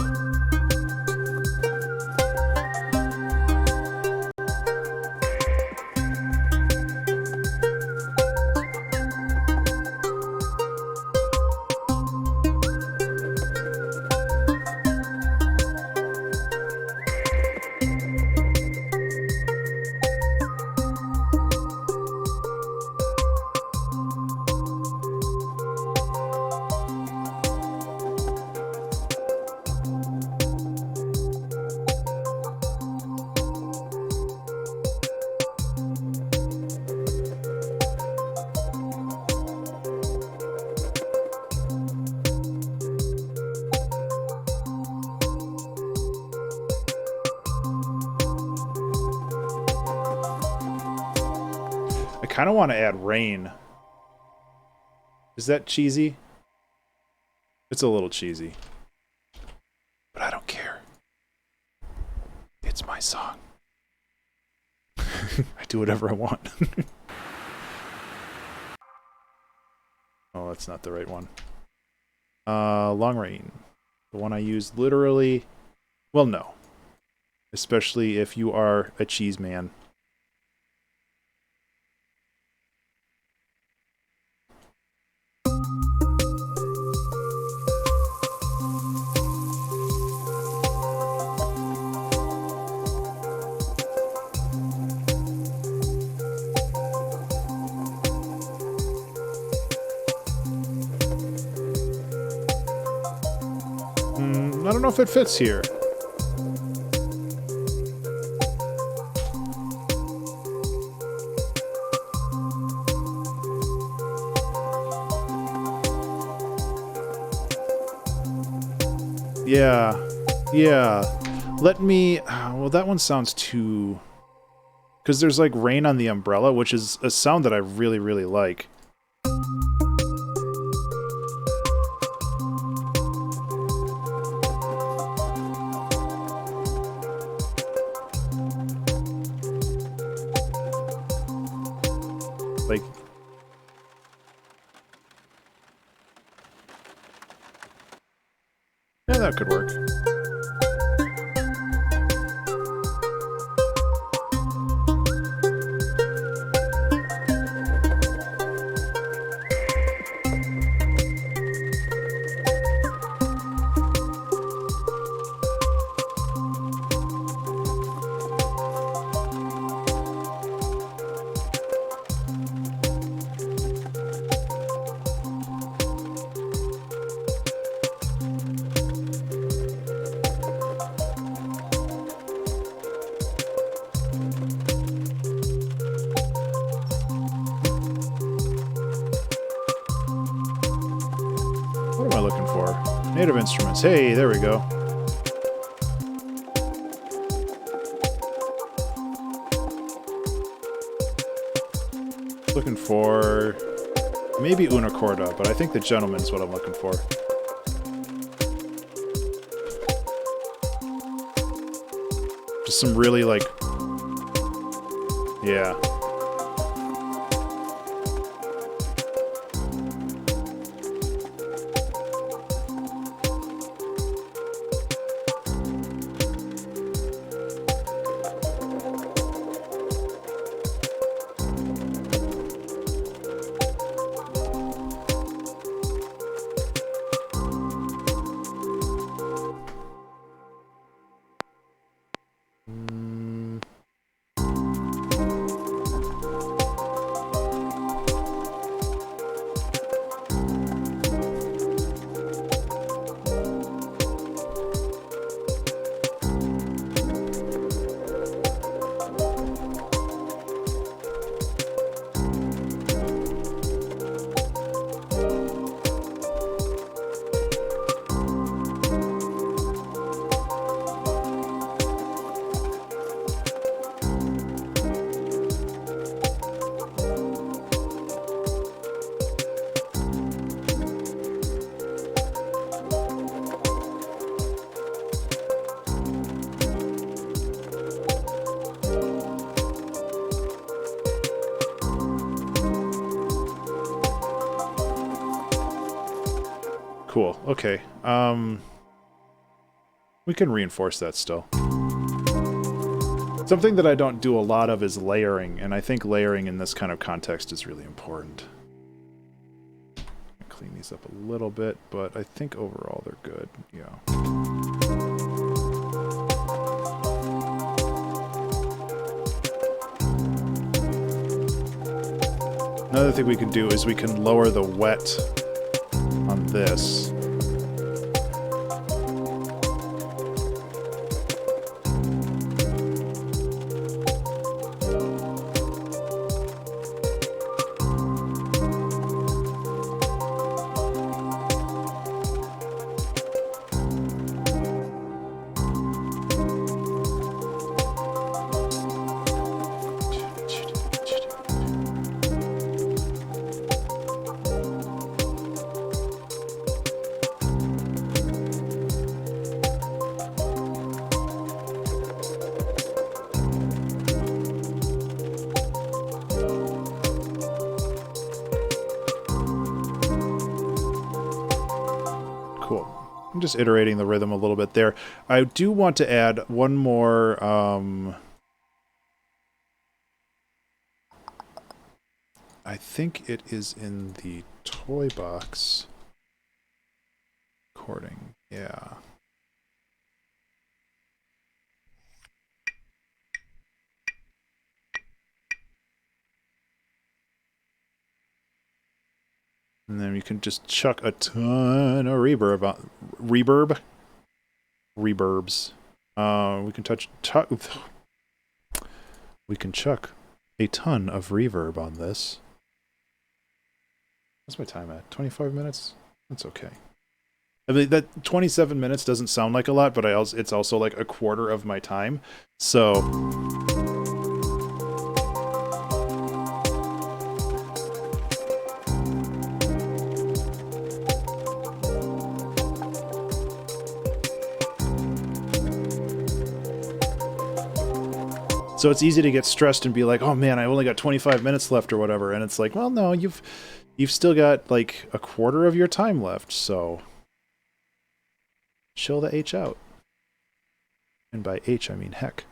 I kind of want to add rain. Is that cheesy? It's a little cheesy. But I don't care. It's my song. I do whatever I want. Oh, that's not the right one. Long rain. The one I use literally... Well, no. Especially if you are a cheese man. know if it fits here. Yeah. Yeah. Let me... well, that one sounds too... because there's like rain on the umbrella, which is a sound that I really, really like. Like... yeah, that could work. What am I looking for? Native instruments. Hey, there we go. Looking for maybe una corda, but I think the gentleman's what I'm looking for. Just some really like, yeah. Cool. Okay. We can reinforce that still. Something that I don't do a lot of is layering, and I think layering in this kind of context is really important. Clean these up a little bit, but I think overall they're good. Yeah. Another thing we can do is we can lower the wet on this. Just iterating the rhythm a little bit there. I do want to add one more I think it is in the toy box recording. Yeah. And then you can just chuck a ton of reverb. reverbs. We can chuck a ton of reverb on this. What's my time at? 25 minutes? That's okay. I mean, that 27 minutes doesn't sound like a lot, but it's also like a quarter of my time. So So it's easy to get stressed and be like, oh man, I only got 25 minutes left or whatever. And it's like, well, no, you've still got like a quarter of your time left. So chill the H out. And by H, I mean heck.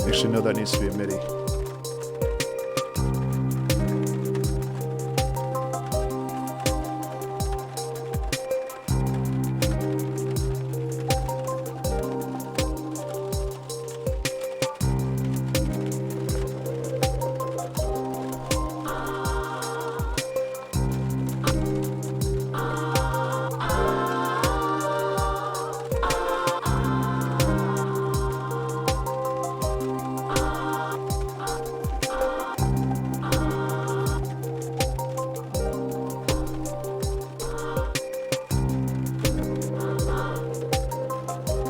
Actually, no, that needs to be a MIDI.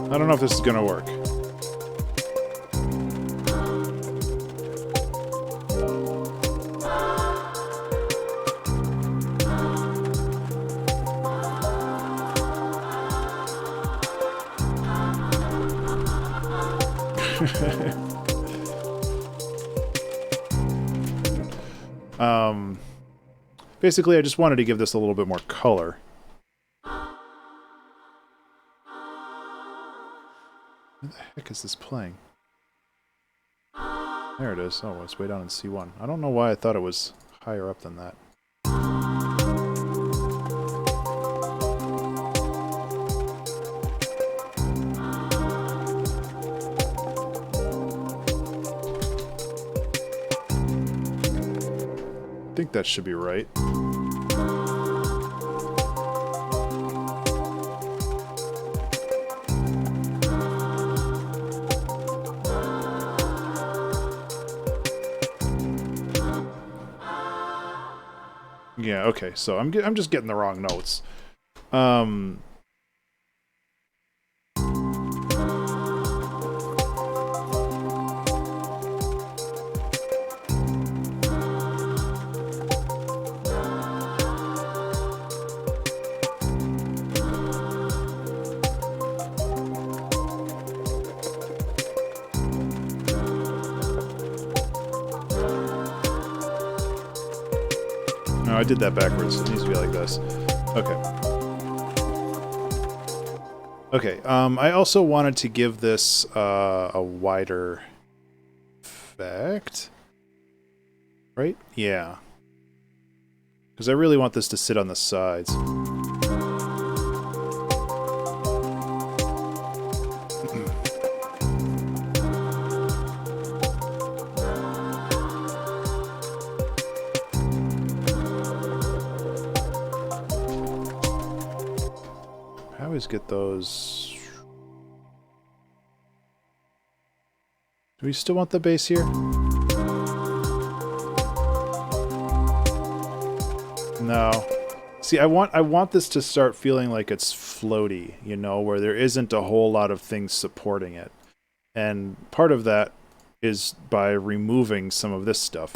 I don't know if this is gonna work. Basically, I just wanted to give this a little bit more color. Where the heck is this playing? There it is. Oh, it's way down in C1. I don't know why I thought it was higher up than that. I think that should be right. Yeah, okay, so I'm just getting the wrong notes. No, I did that backwards. It needs to be like this. Okay. Okay, I also wanted to give this a wider effect. Right? Yeah. Because I really want this to sit on the sides. Get those. Do we still want the bass here? No. See, I want this to start feeling like it's floaty, you know, where there isn't a whole lot of things supporting it. And part of that is by removing some of this stuff.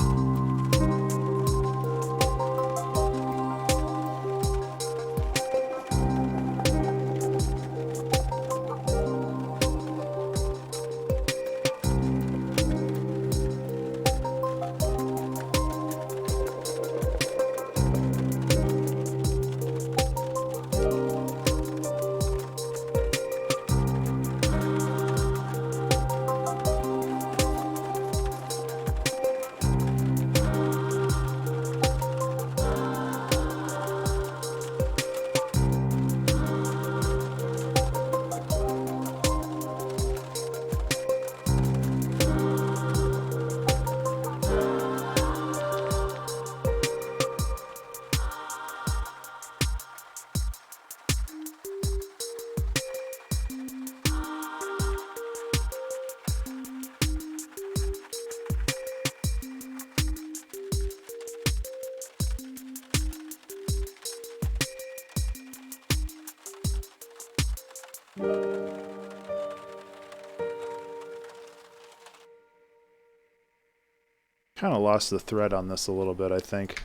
Kind of lost the thread on this a little bit, I think.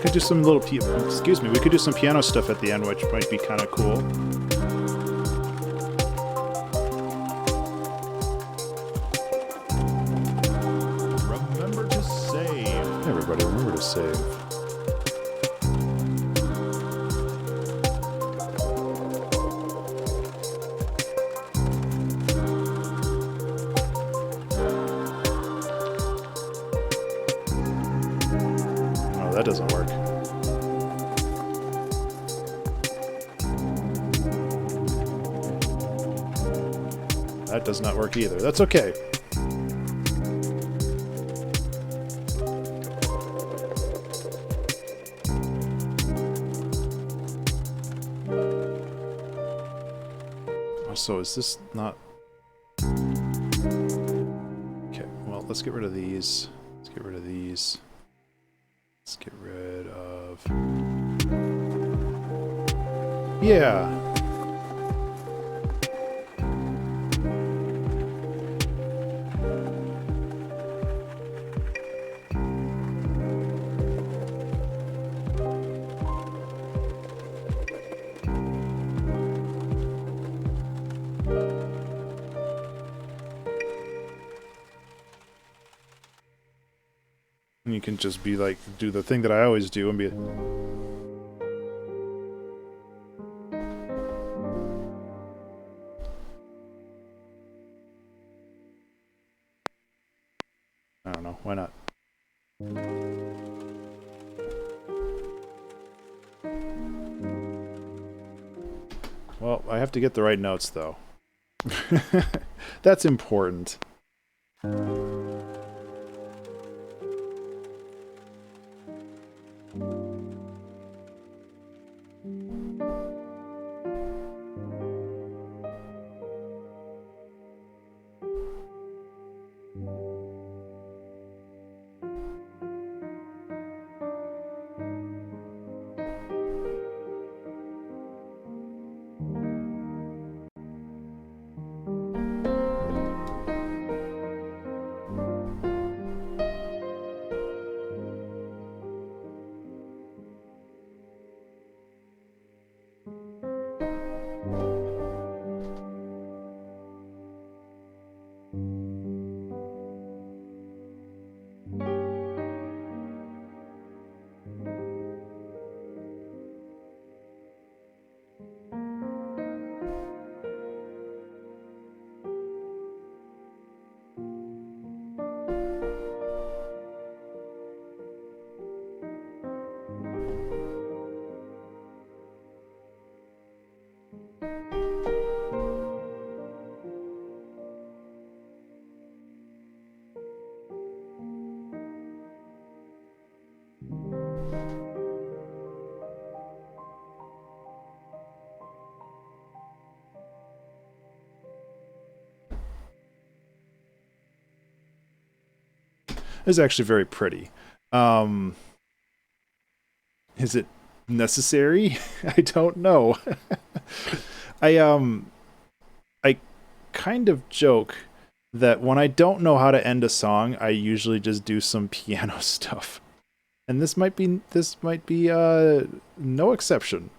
Could do some little excuse me, we could do some piano stuff at the end, which might be kind of cool. Remember to save. Everybody, remember to save. Oh, that doesn't work. That does not work either. That's okay. So is this not... Okay, well, let's get rid of these. Let's get rid of these. Let's get rid of... Yeah! And you can just be like, do the thing that I always do and be... I don't know, why not? Well, I have to get the right notes, though. That's important. Is actually very pretty. Is it necessary? I don't know. I kind of joke that when I don't know how to end a song, I usually just do some piano stuff. And this might be no exception.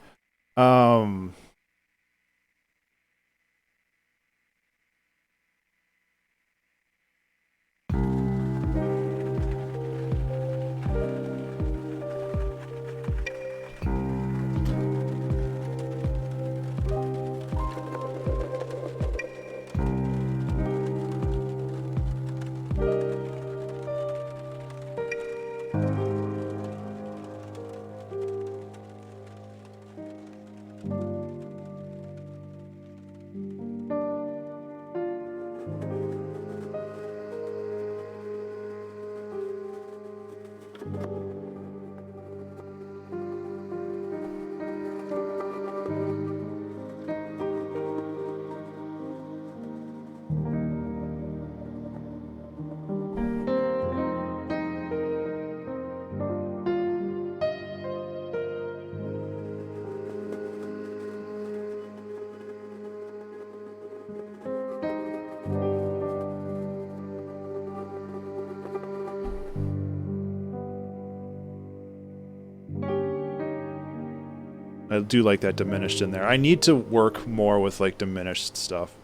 I do like that diminished in there. I need to work more with like diminished stuff.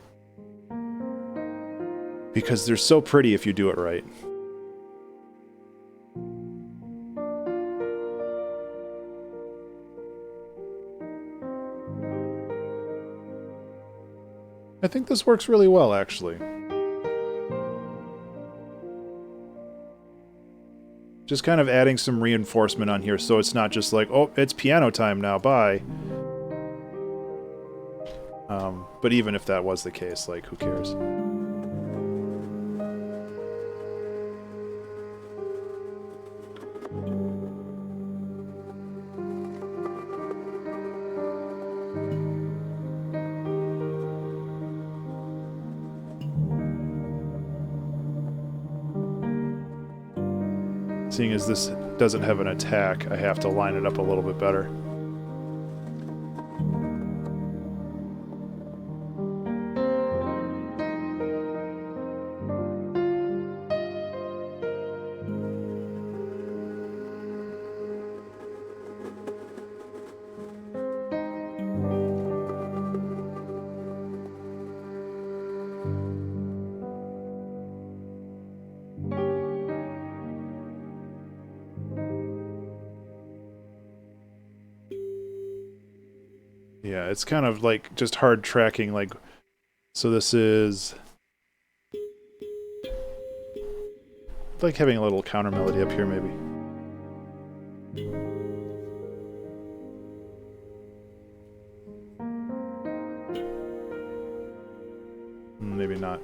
Because they're so pretty if you do it right. I think this works really well, actually. Just kind of adding some reinforcement on here so it's not just like, oh, it's piano time now, bye. But even if that was the case, like, who cares? Seeing as this doesn't have an attack, I have to line it up a little bit better. Yeah, it's kind of like just hard tracking, like, so this is like having a little counter melody up here, maybe. Maybe not.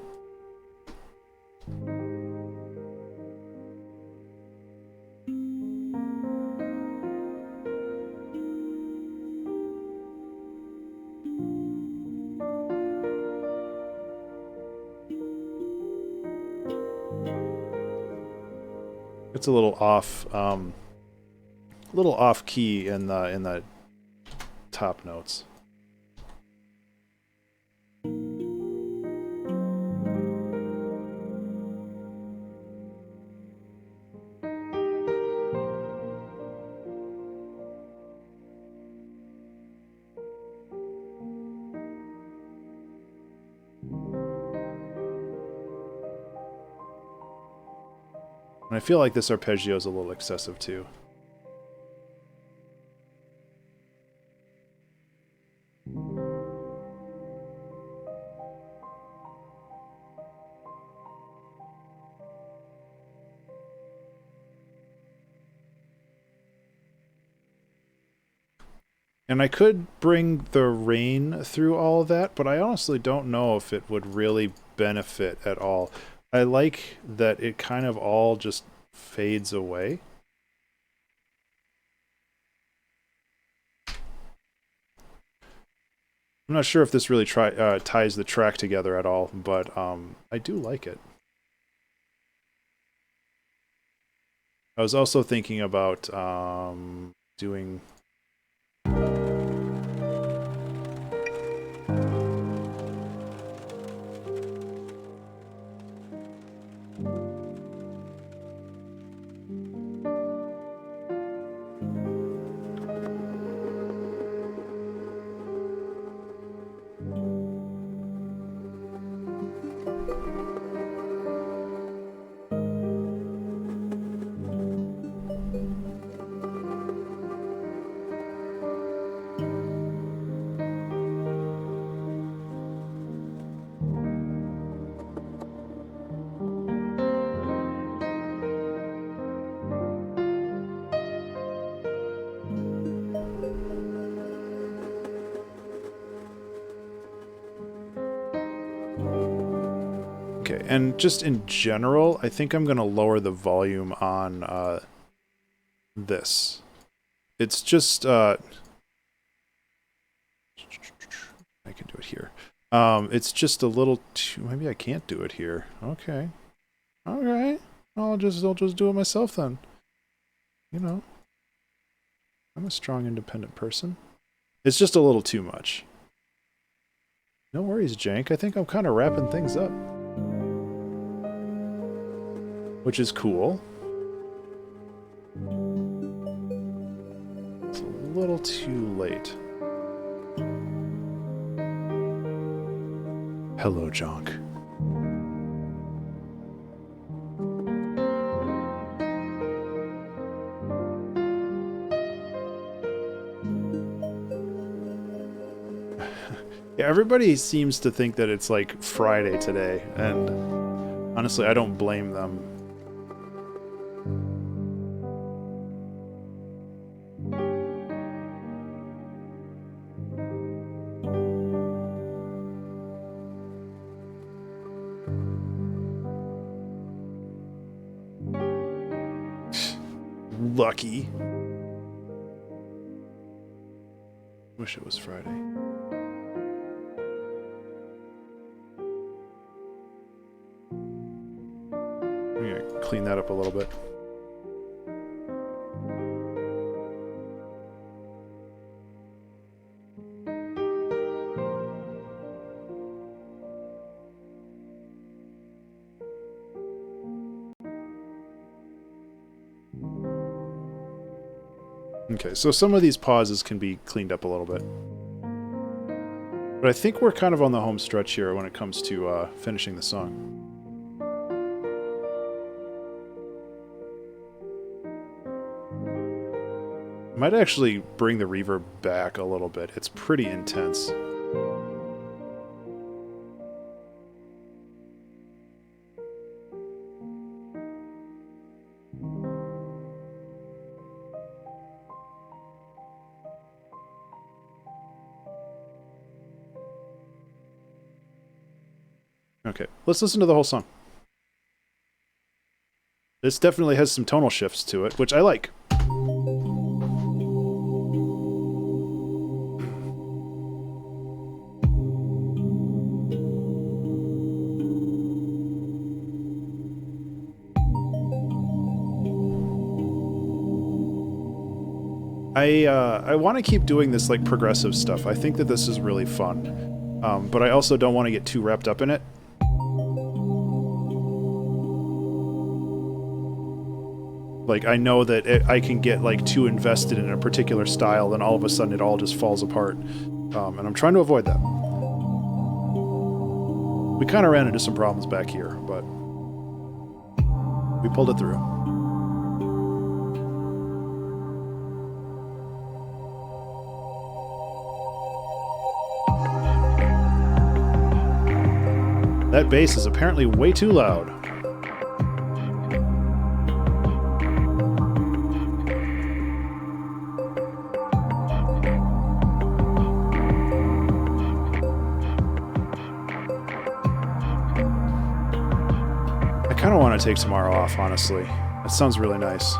It's a little off key in the top notes. And I feel like this arpeggio is a little excessive too. And I could bring the rain through all of that, but I honestly don't know if it would really benefit at all. I like that it kind of all just fades away. I'm not sure if this really ties the track together at all, but I do like it. I was also thinking about doing... Okay, and just in general, I think I'm going to lower the volume on this. It's just... I can do it here. It's just a little too... Maybe I can't do it here. Okay. Alright. I'll just do it myself then. You know. I'm a strong, independent person. It's just a little too much. No worries, Jank. I think I'm kind of wrapping things up. Which is cool. It's a little too late. Hello, Jonk. Yeah, everybody seems to think that it's like Friday today, and honestly, I don't blame them. Lucky. Wish it was Friday. I'm gonna clean that up a little bit. Okay, so some of these pauses can be cleaned up a little bit. But I think we're kind of on the home stretch here when it comes to finishing the song. Might actually bring the reverb back a little bit. It's pretty intense. Okay, let's listen to the whole song. This definitely has some tonal shifts to it, which I like. I want to keep doing this like progressive stuff. I think that this is really fun, but I also don't want to get too wrapped up in it. Like, I know that I can get like too invested in a particular style, then all of a sudden it all just falls apart, and I'm trying to avoid that. We kind of ran into some problems back here, but we pulled it through. That bass is apparently way too loud. I kind of want to take tomorrow off, honestly. That sounds really nice.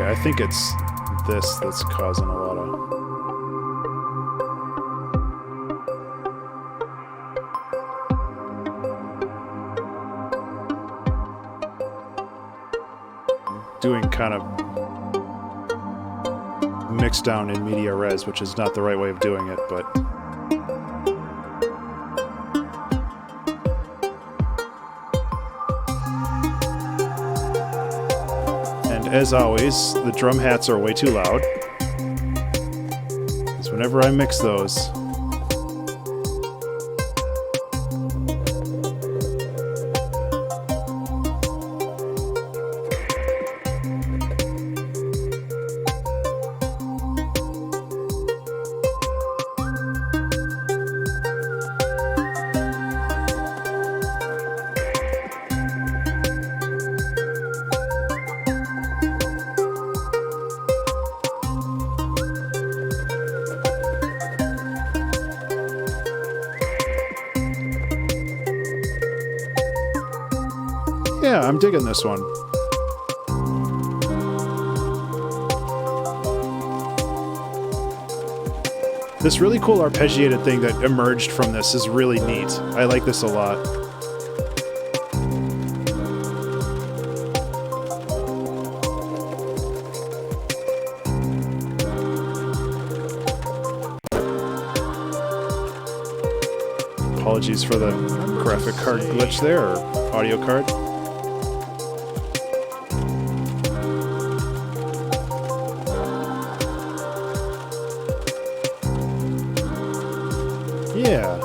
I think it's this that's causing a lot of... doing kind of mix down in media res, which is not the right way of doing it, but... As always, the drum hats are way too loud. Because whenever I mix those... Yeah, I'm digging this one. This really cool arpeggiated thing that emerged from this is really neat. I like this a lot. Apologies for the graphic card glitch there, or audio card. Yeah.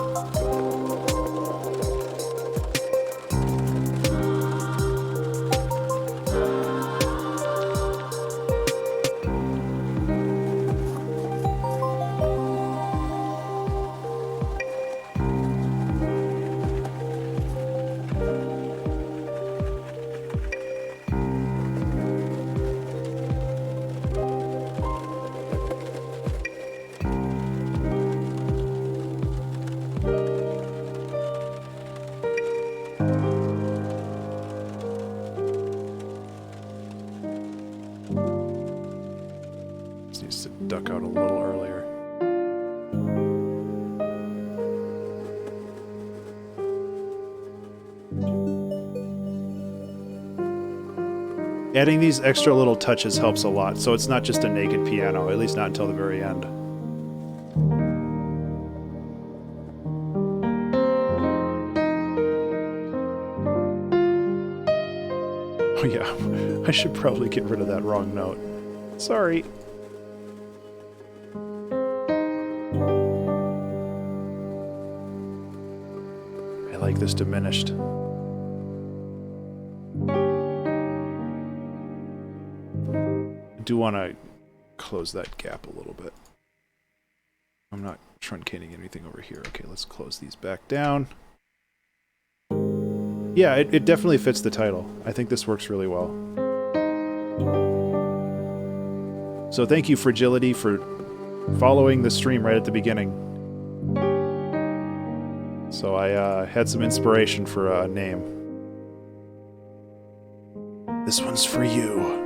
Needs to duck out a little earlier. Adding these extra little touches helps a lot, so it's not just a naked piano, at least not until the very end. Oh yeah, I should probably get rid of that wrong note. Sorry. I like this diminished. I do want to close that gap a little bit. I'm not truncating anything over here. Okay, let's close these back down. Yeah, it definitely fits the title. I think this works really well. So thank you, Fragility, for following the stream right at the beginning. So I had some inspiration for a name. This one's for you.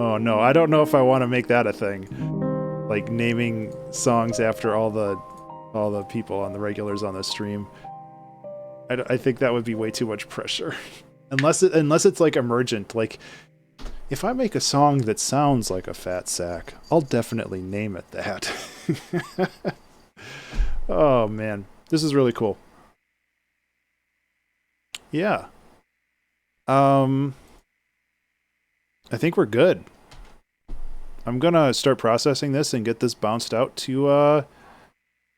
Oh no, I don't know if I want to make that a thing. Like naming songs after all the people on the regulars on the stream. I think that would be way too much pressure. unless it's like emergent. Like if I make a song that sounds like a fat sack, I'll definitely name it that. Oh man, this is really cool. Yeah. I think we're good. I'm gonna start processing this and get this bounced out to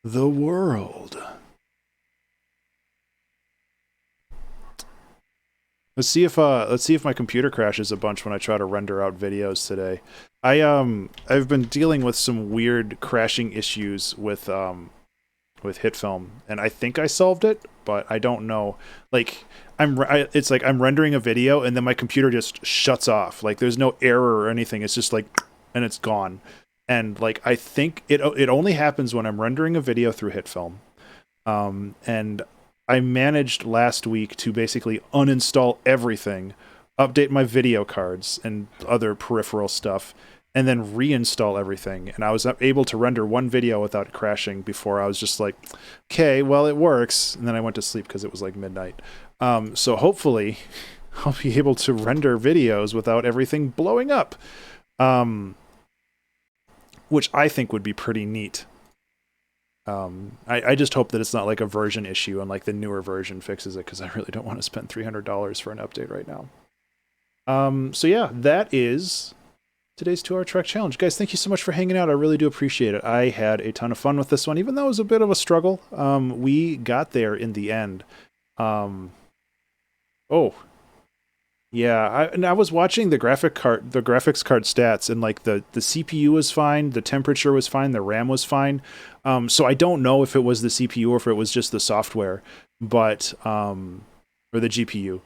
the world. Let's see if my computer crashes a bunch when I try to render out videos today. I've been dealing with some weird crashing issues with HitFilm, and I think I solved it, but I don't know. Like it's like I'm rendering a video and then my computer just shuts off. Like there's no error or anything. It's just like, and it's gone. And like I think it only happens when I'm rendering a video through HitFilm. And I managed last week to basically uninstall everything, update my video cards and other peripheral stuff, and then reinstall everything. And I was able to render one video without crashing before I was just like, okay, well, it works. And then I went to sleep because it was like midnight. So hopefully I'll be able to render videos without everything blowing up, which I think would be pretty neat. I just hope that it's not like a version issue and like the newer version fixes it, because I really don't want to spend $300 for an update right now. So yeah, that is today's 2-hour track challenge. Guys, thank you so much for hanging out. I really do appreciate it. I had a ton of fun with this one, even though it was a bit of a struggle. We got there in the end. Oh, yeah. I was watching the graphics card stats, and like the CPU was fine, the temperature was fine, the RAM was fine. So I don't know if it was the CPU or if it was just the software, but or the GPU.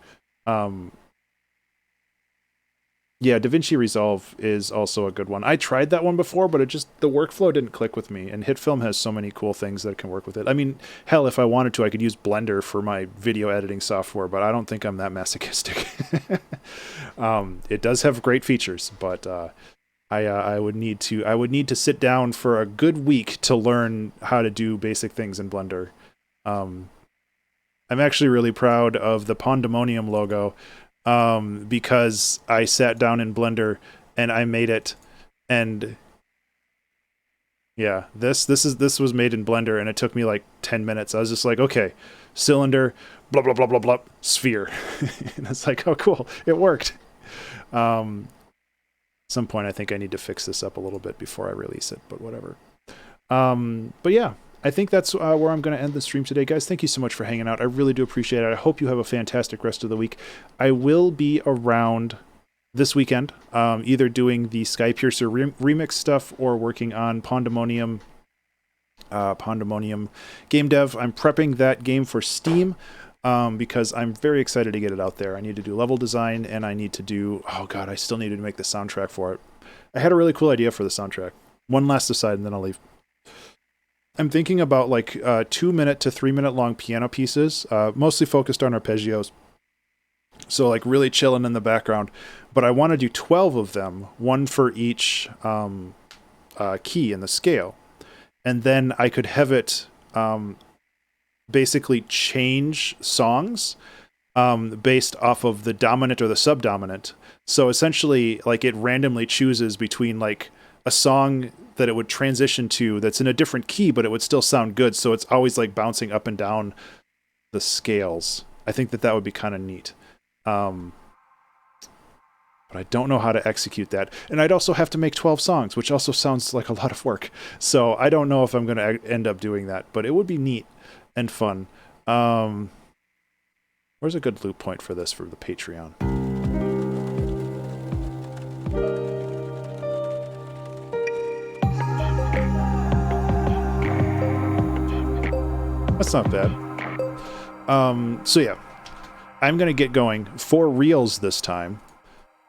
Yeah, DaVinci Resolve is also a good one. I tried that one before, but the workflow didn't click with me, and HitFilm has so many cool things that can work with it. I mean, hell, if I wanted to, I could use Blender for my video editing software, but I don't think I'm that masochistic. It does have great features, but I would need to sit down for a good week to learn how to do basic things in Blender. I'm actually really proud of the Pandemonium logo, because I sat down in Blender and I made it, and yeah, this was made in Blender, and it took me like 10 minutes. I was just like, okay, cylinder, blah blah blah blah blah, sphere, and it's like, oh cool, it worked. At some point, I think I need to fix this up a little bit before I release it, but whatever. But yeah, I think that's where I'm going to end the stream today, guys. Thank you so much for hanging out. I really do appreciate it. I hope you have a fantastic rest of the week. I will be around this weekend, either doing the Sky Piercer remix stuff or working on Pandemonium game dev. I'm prepping that game for Steam, because I'm very excited to get it out there. I need to do level design, and I need to do, oh god, I still needed to make the soundtrack for it. I had a really cool idea for the soundtrack. One last aside, and then I'll leave. I'm thinking about like 2-minute to 3-minute long piano pieces, mostly focused on arpeggios. So like really chilling in the background, but I want to do 12 of them, one for each key in the scale. And then I could have it basically change songs based off of the dominant or the subdominant. So essentially, like, it randomly chooses between like a song that it would transition to that's in a different key, but it would still sound good. So it's always like bouncing up and down the scales. I think that would be kind of neat. But I don't know how to execute that. And I'd also have to make 12 songs, which also sounds like a lot of work. So I don't know if I'm going to end up doing that, but it would be neat and fun. Where's a good loop point for this for the Patreon? That's not bad. So yeah, I'm going to get going for reals this time.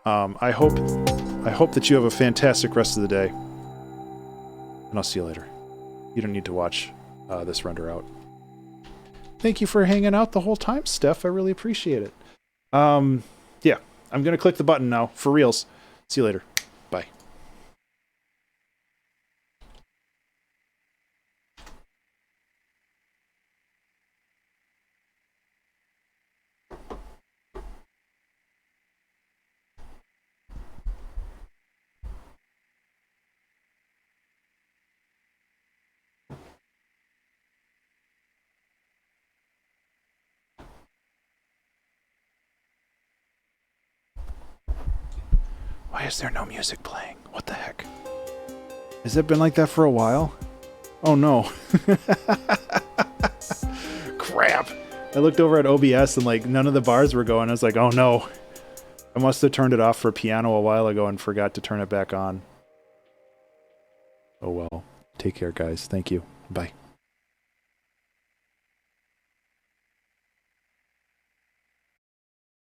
I hope that you have a fantastic rest of the day. And I'll see you later. You don't need to watch this render out. Thank you for hanging out the whole time, Steph. I really appreciate it. Yeah, I'm going to click the button now for reals. See you later. Bye. Why is there no music playing? What the heck? Has it been like that for a while? Oh no. Crap. I looked over at OBS and like none of the bars were going. I was like, oh no. I must have turned it off for piano a while ago and forgot to turn it back on. Oh well. Take care, guys. Thank you. Bye.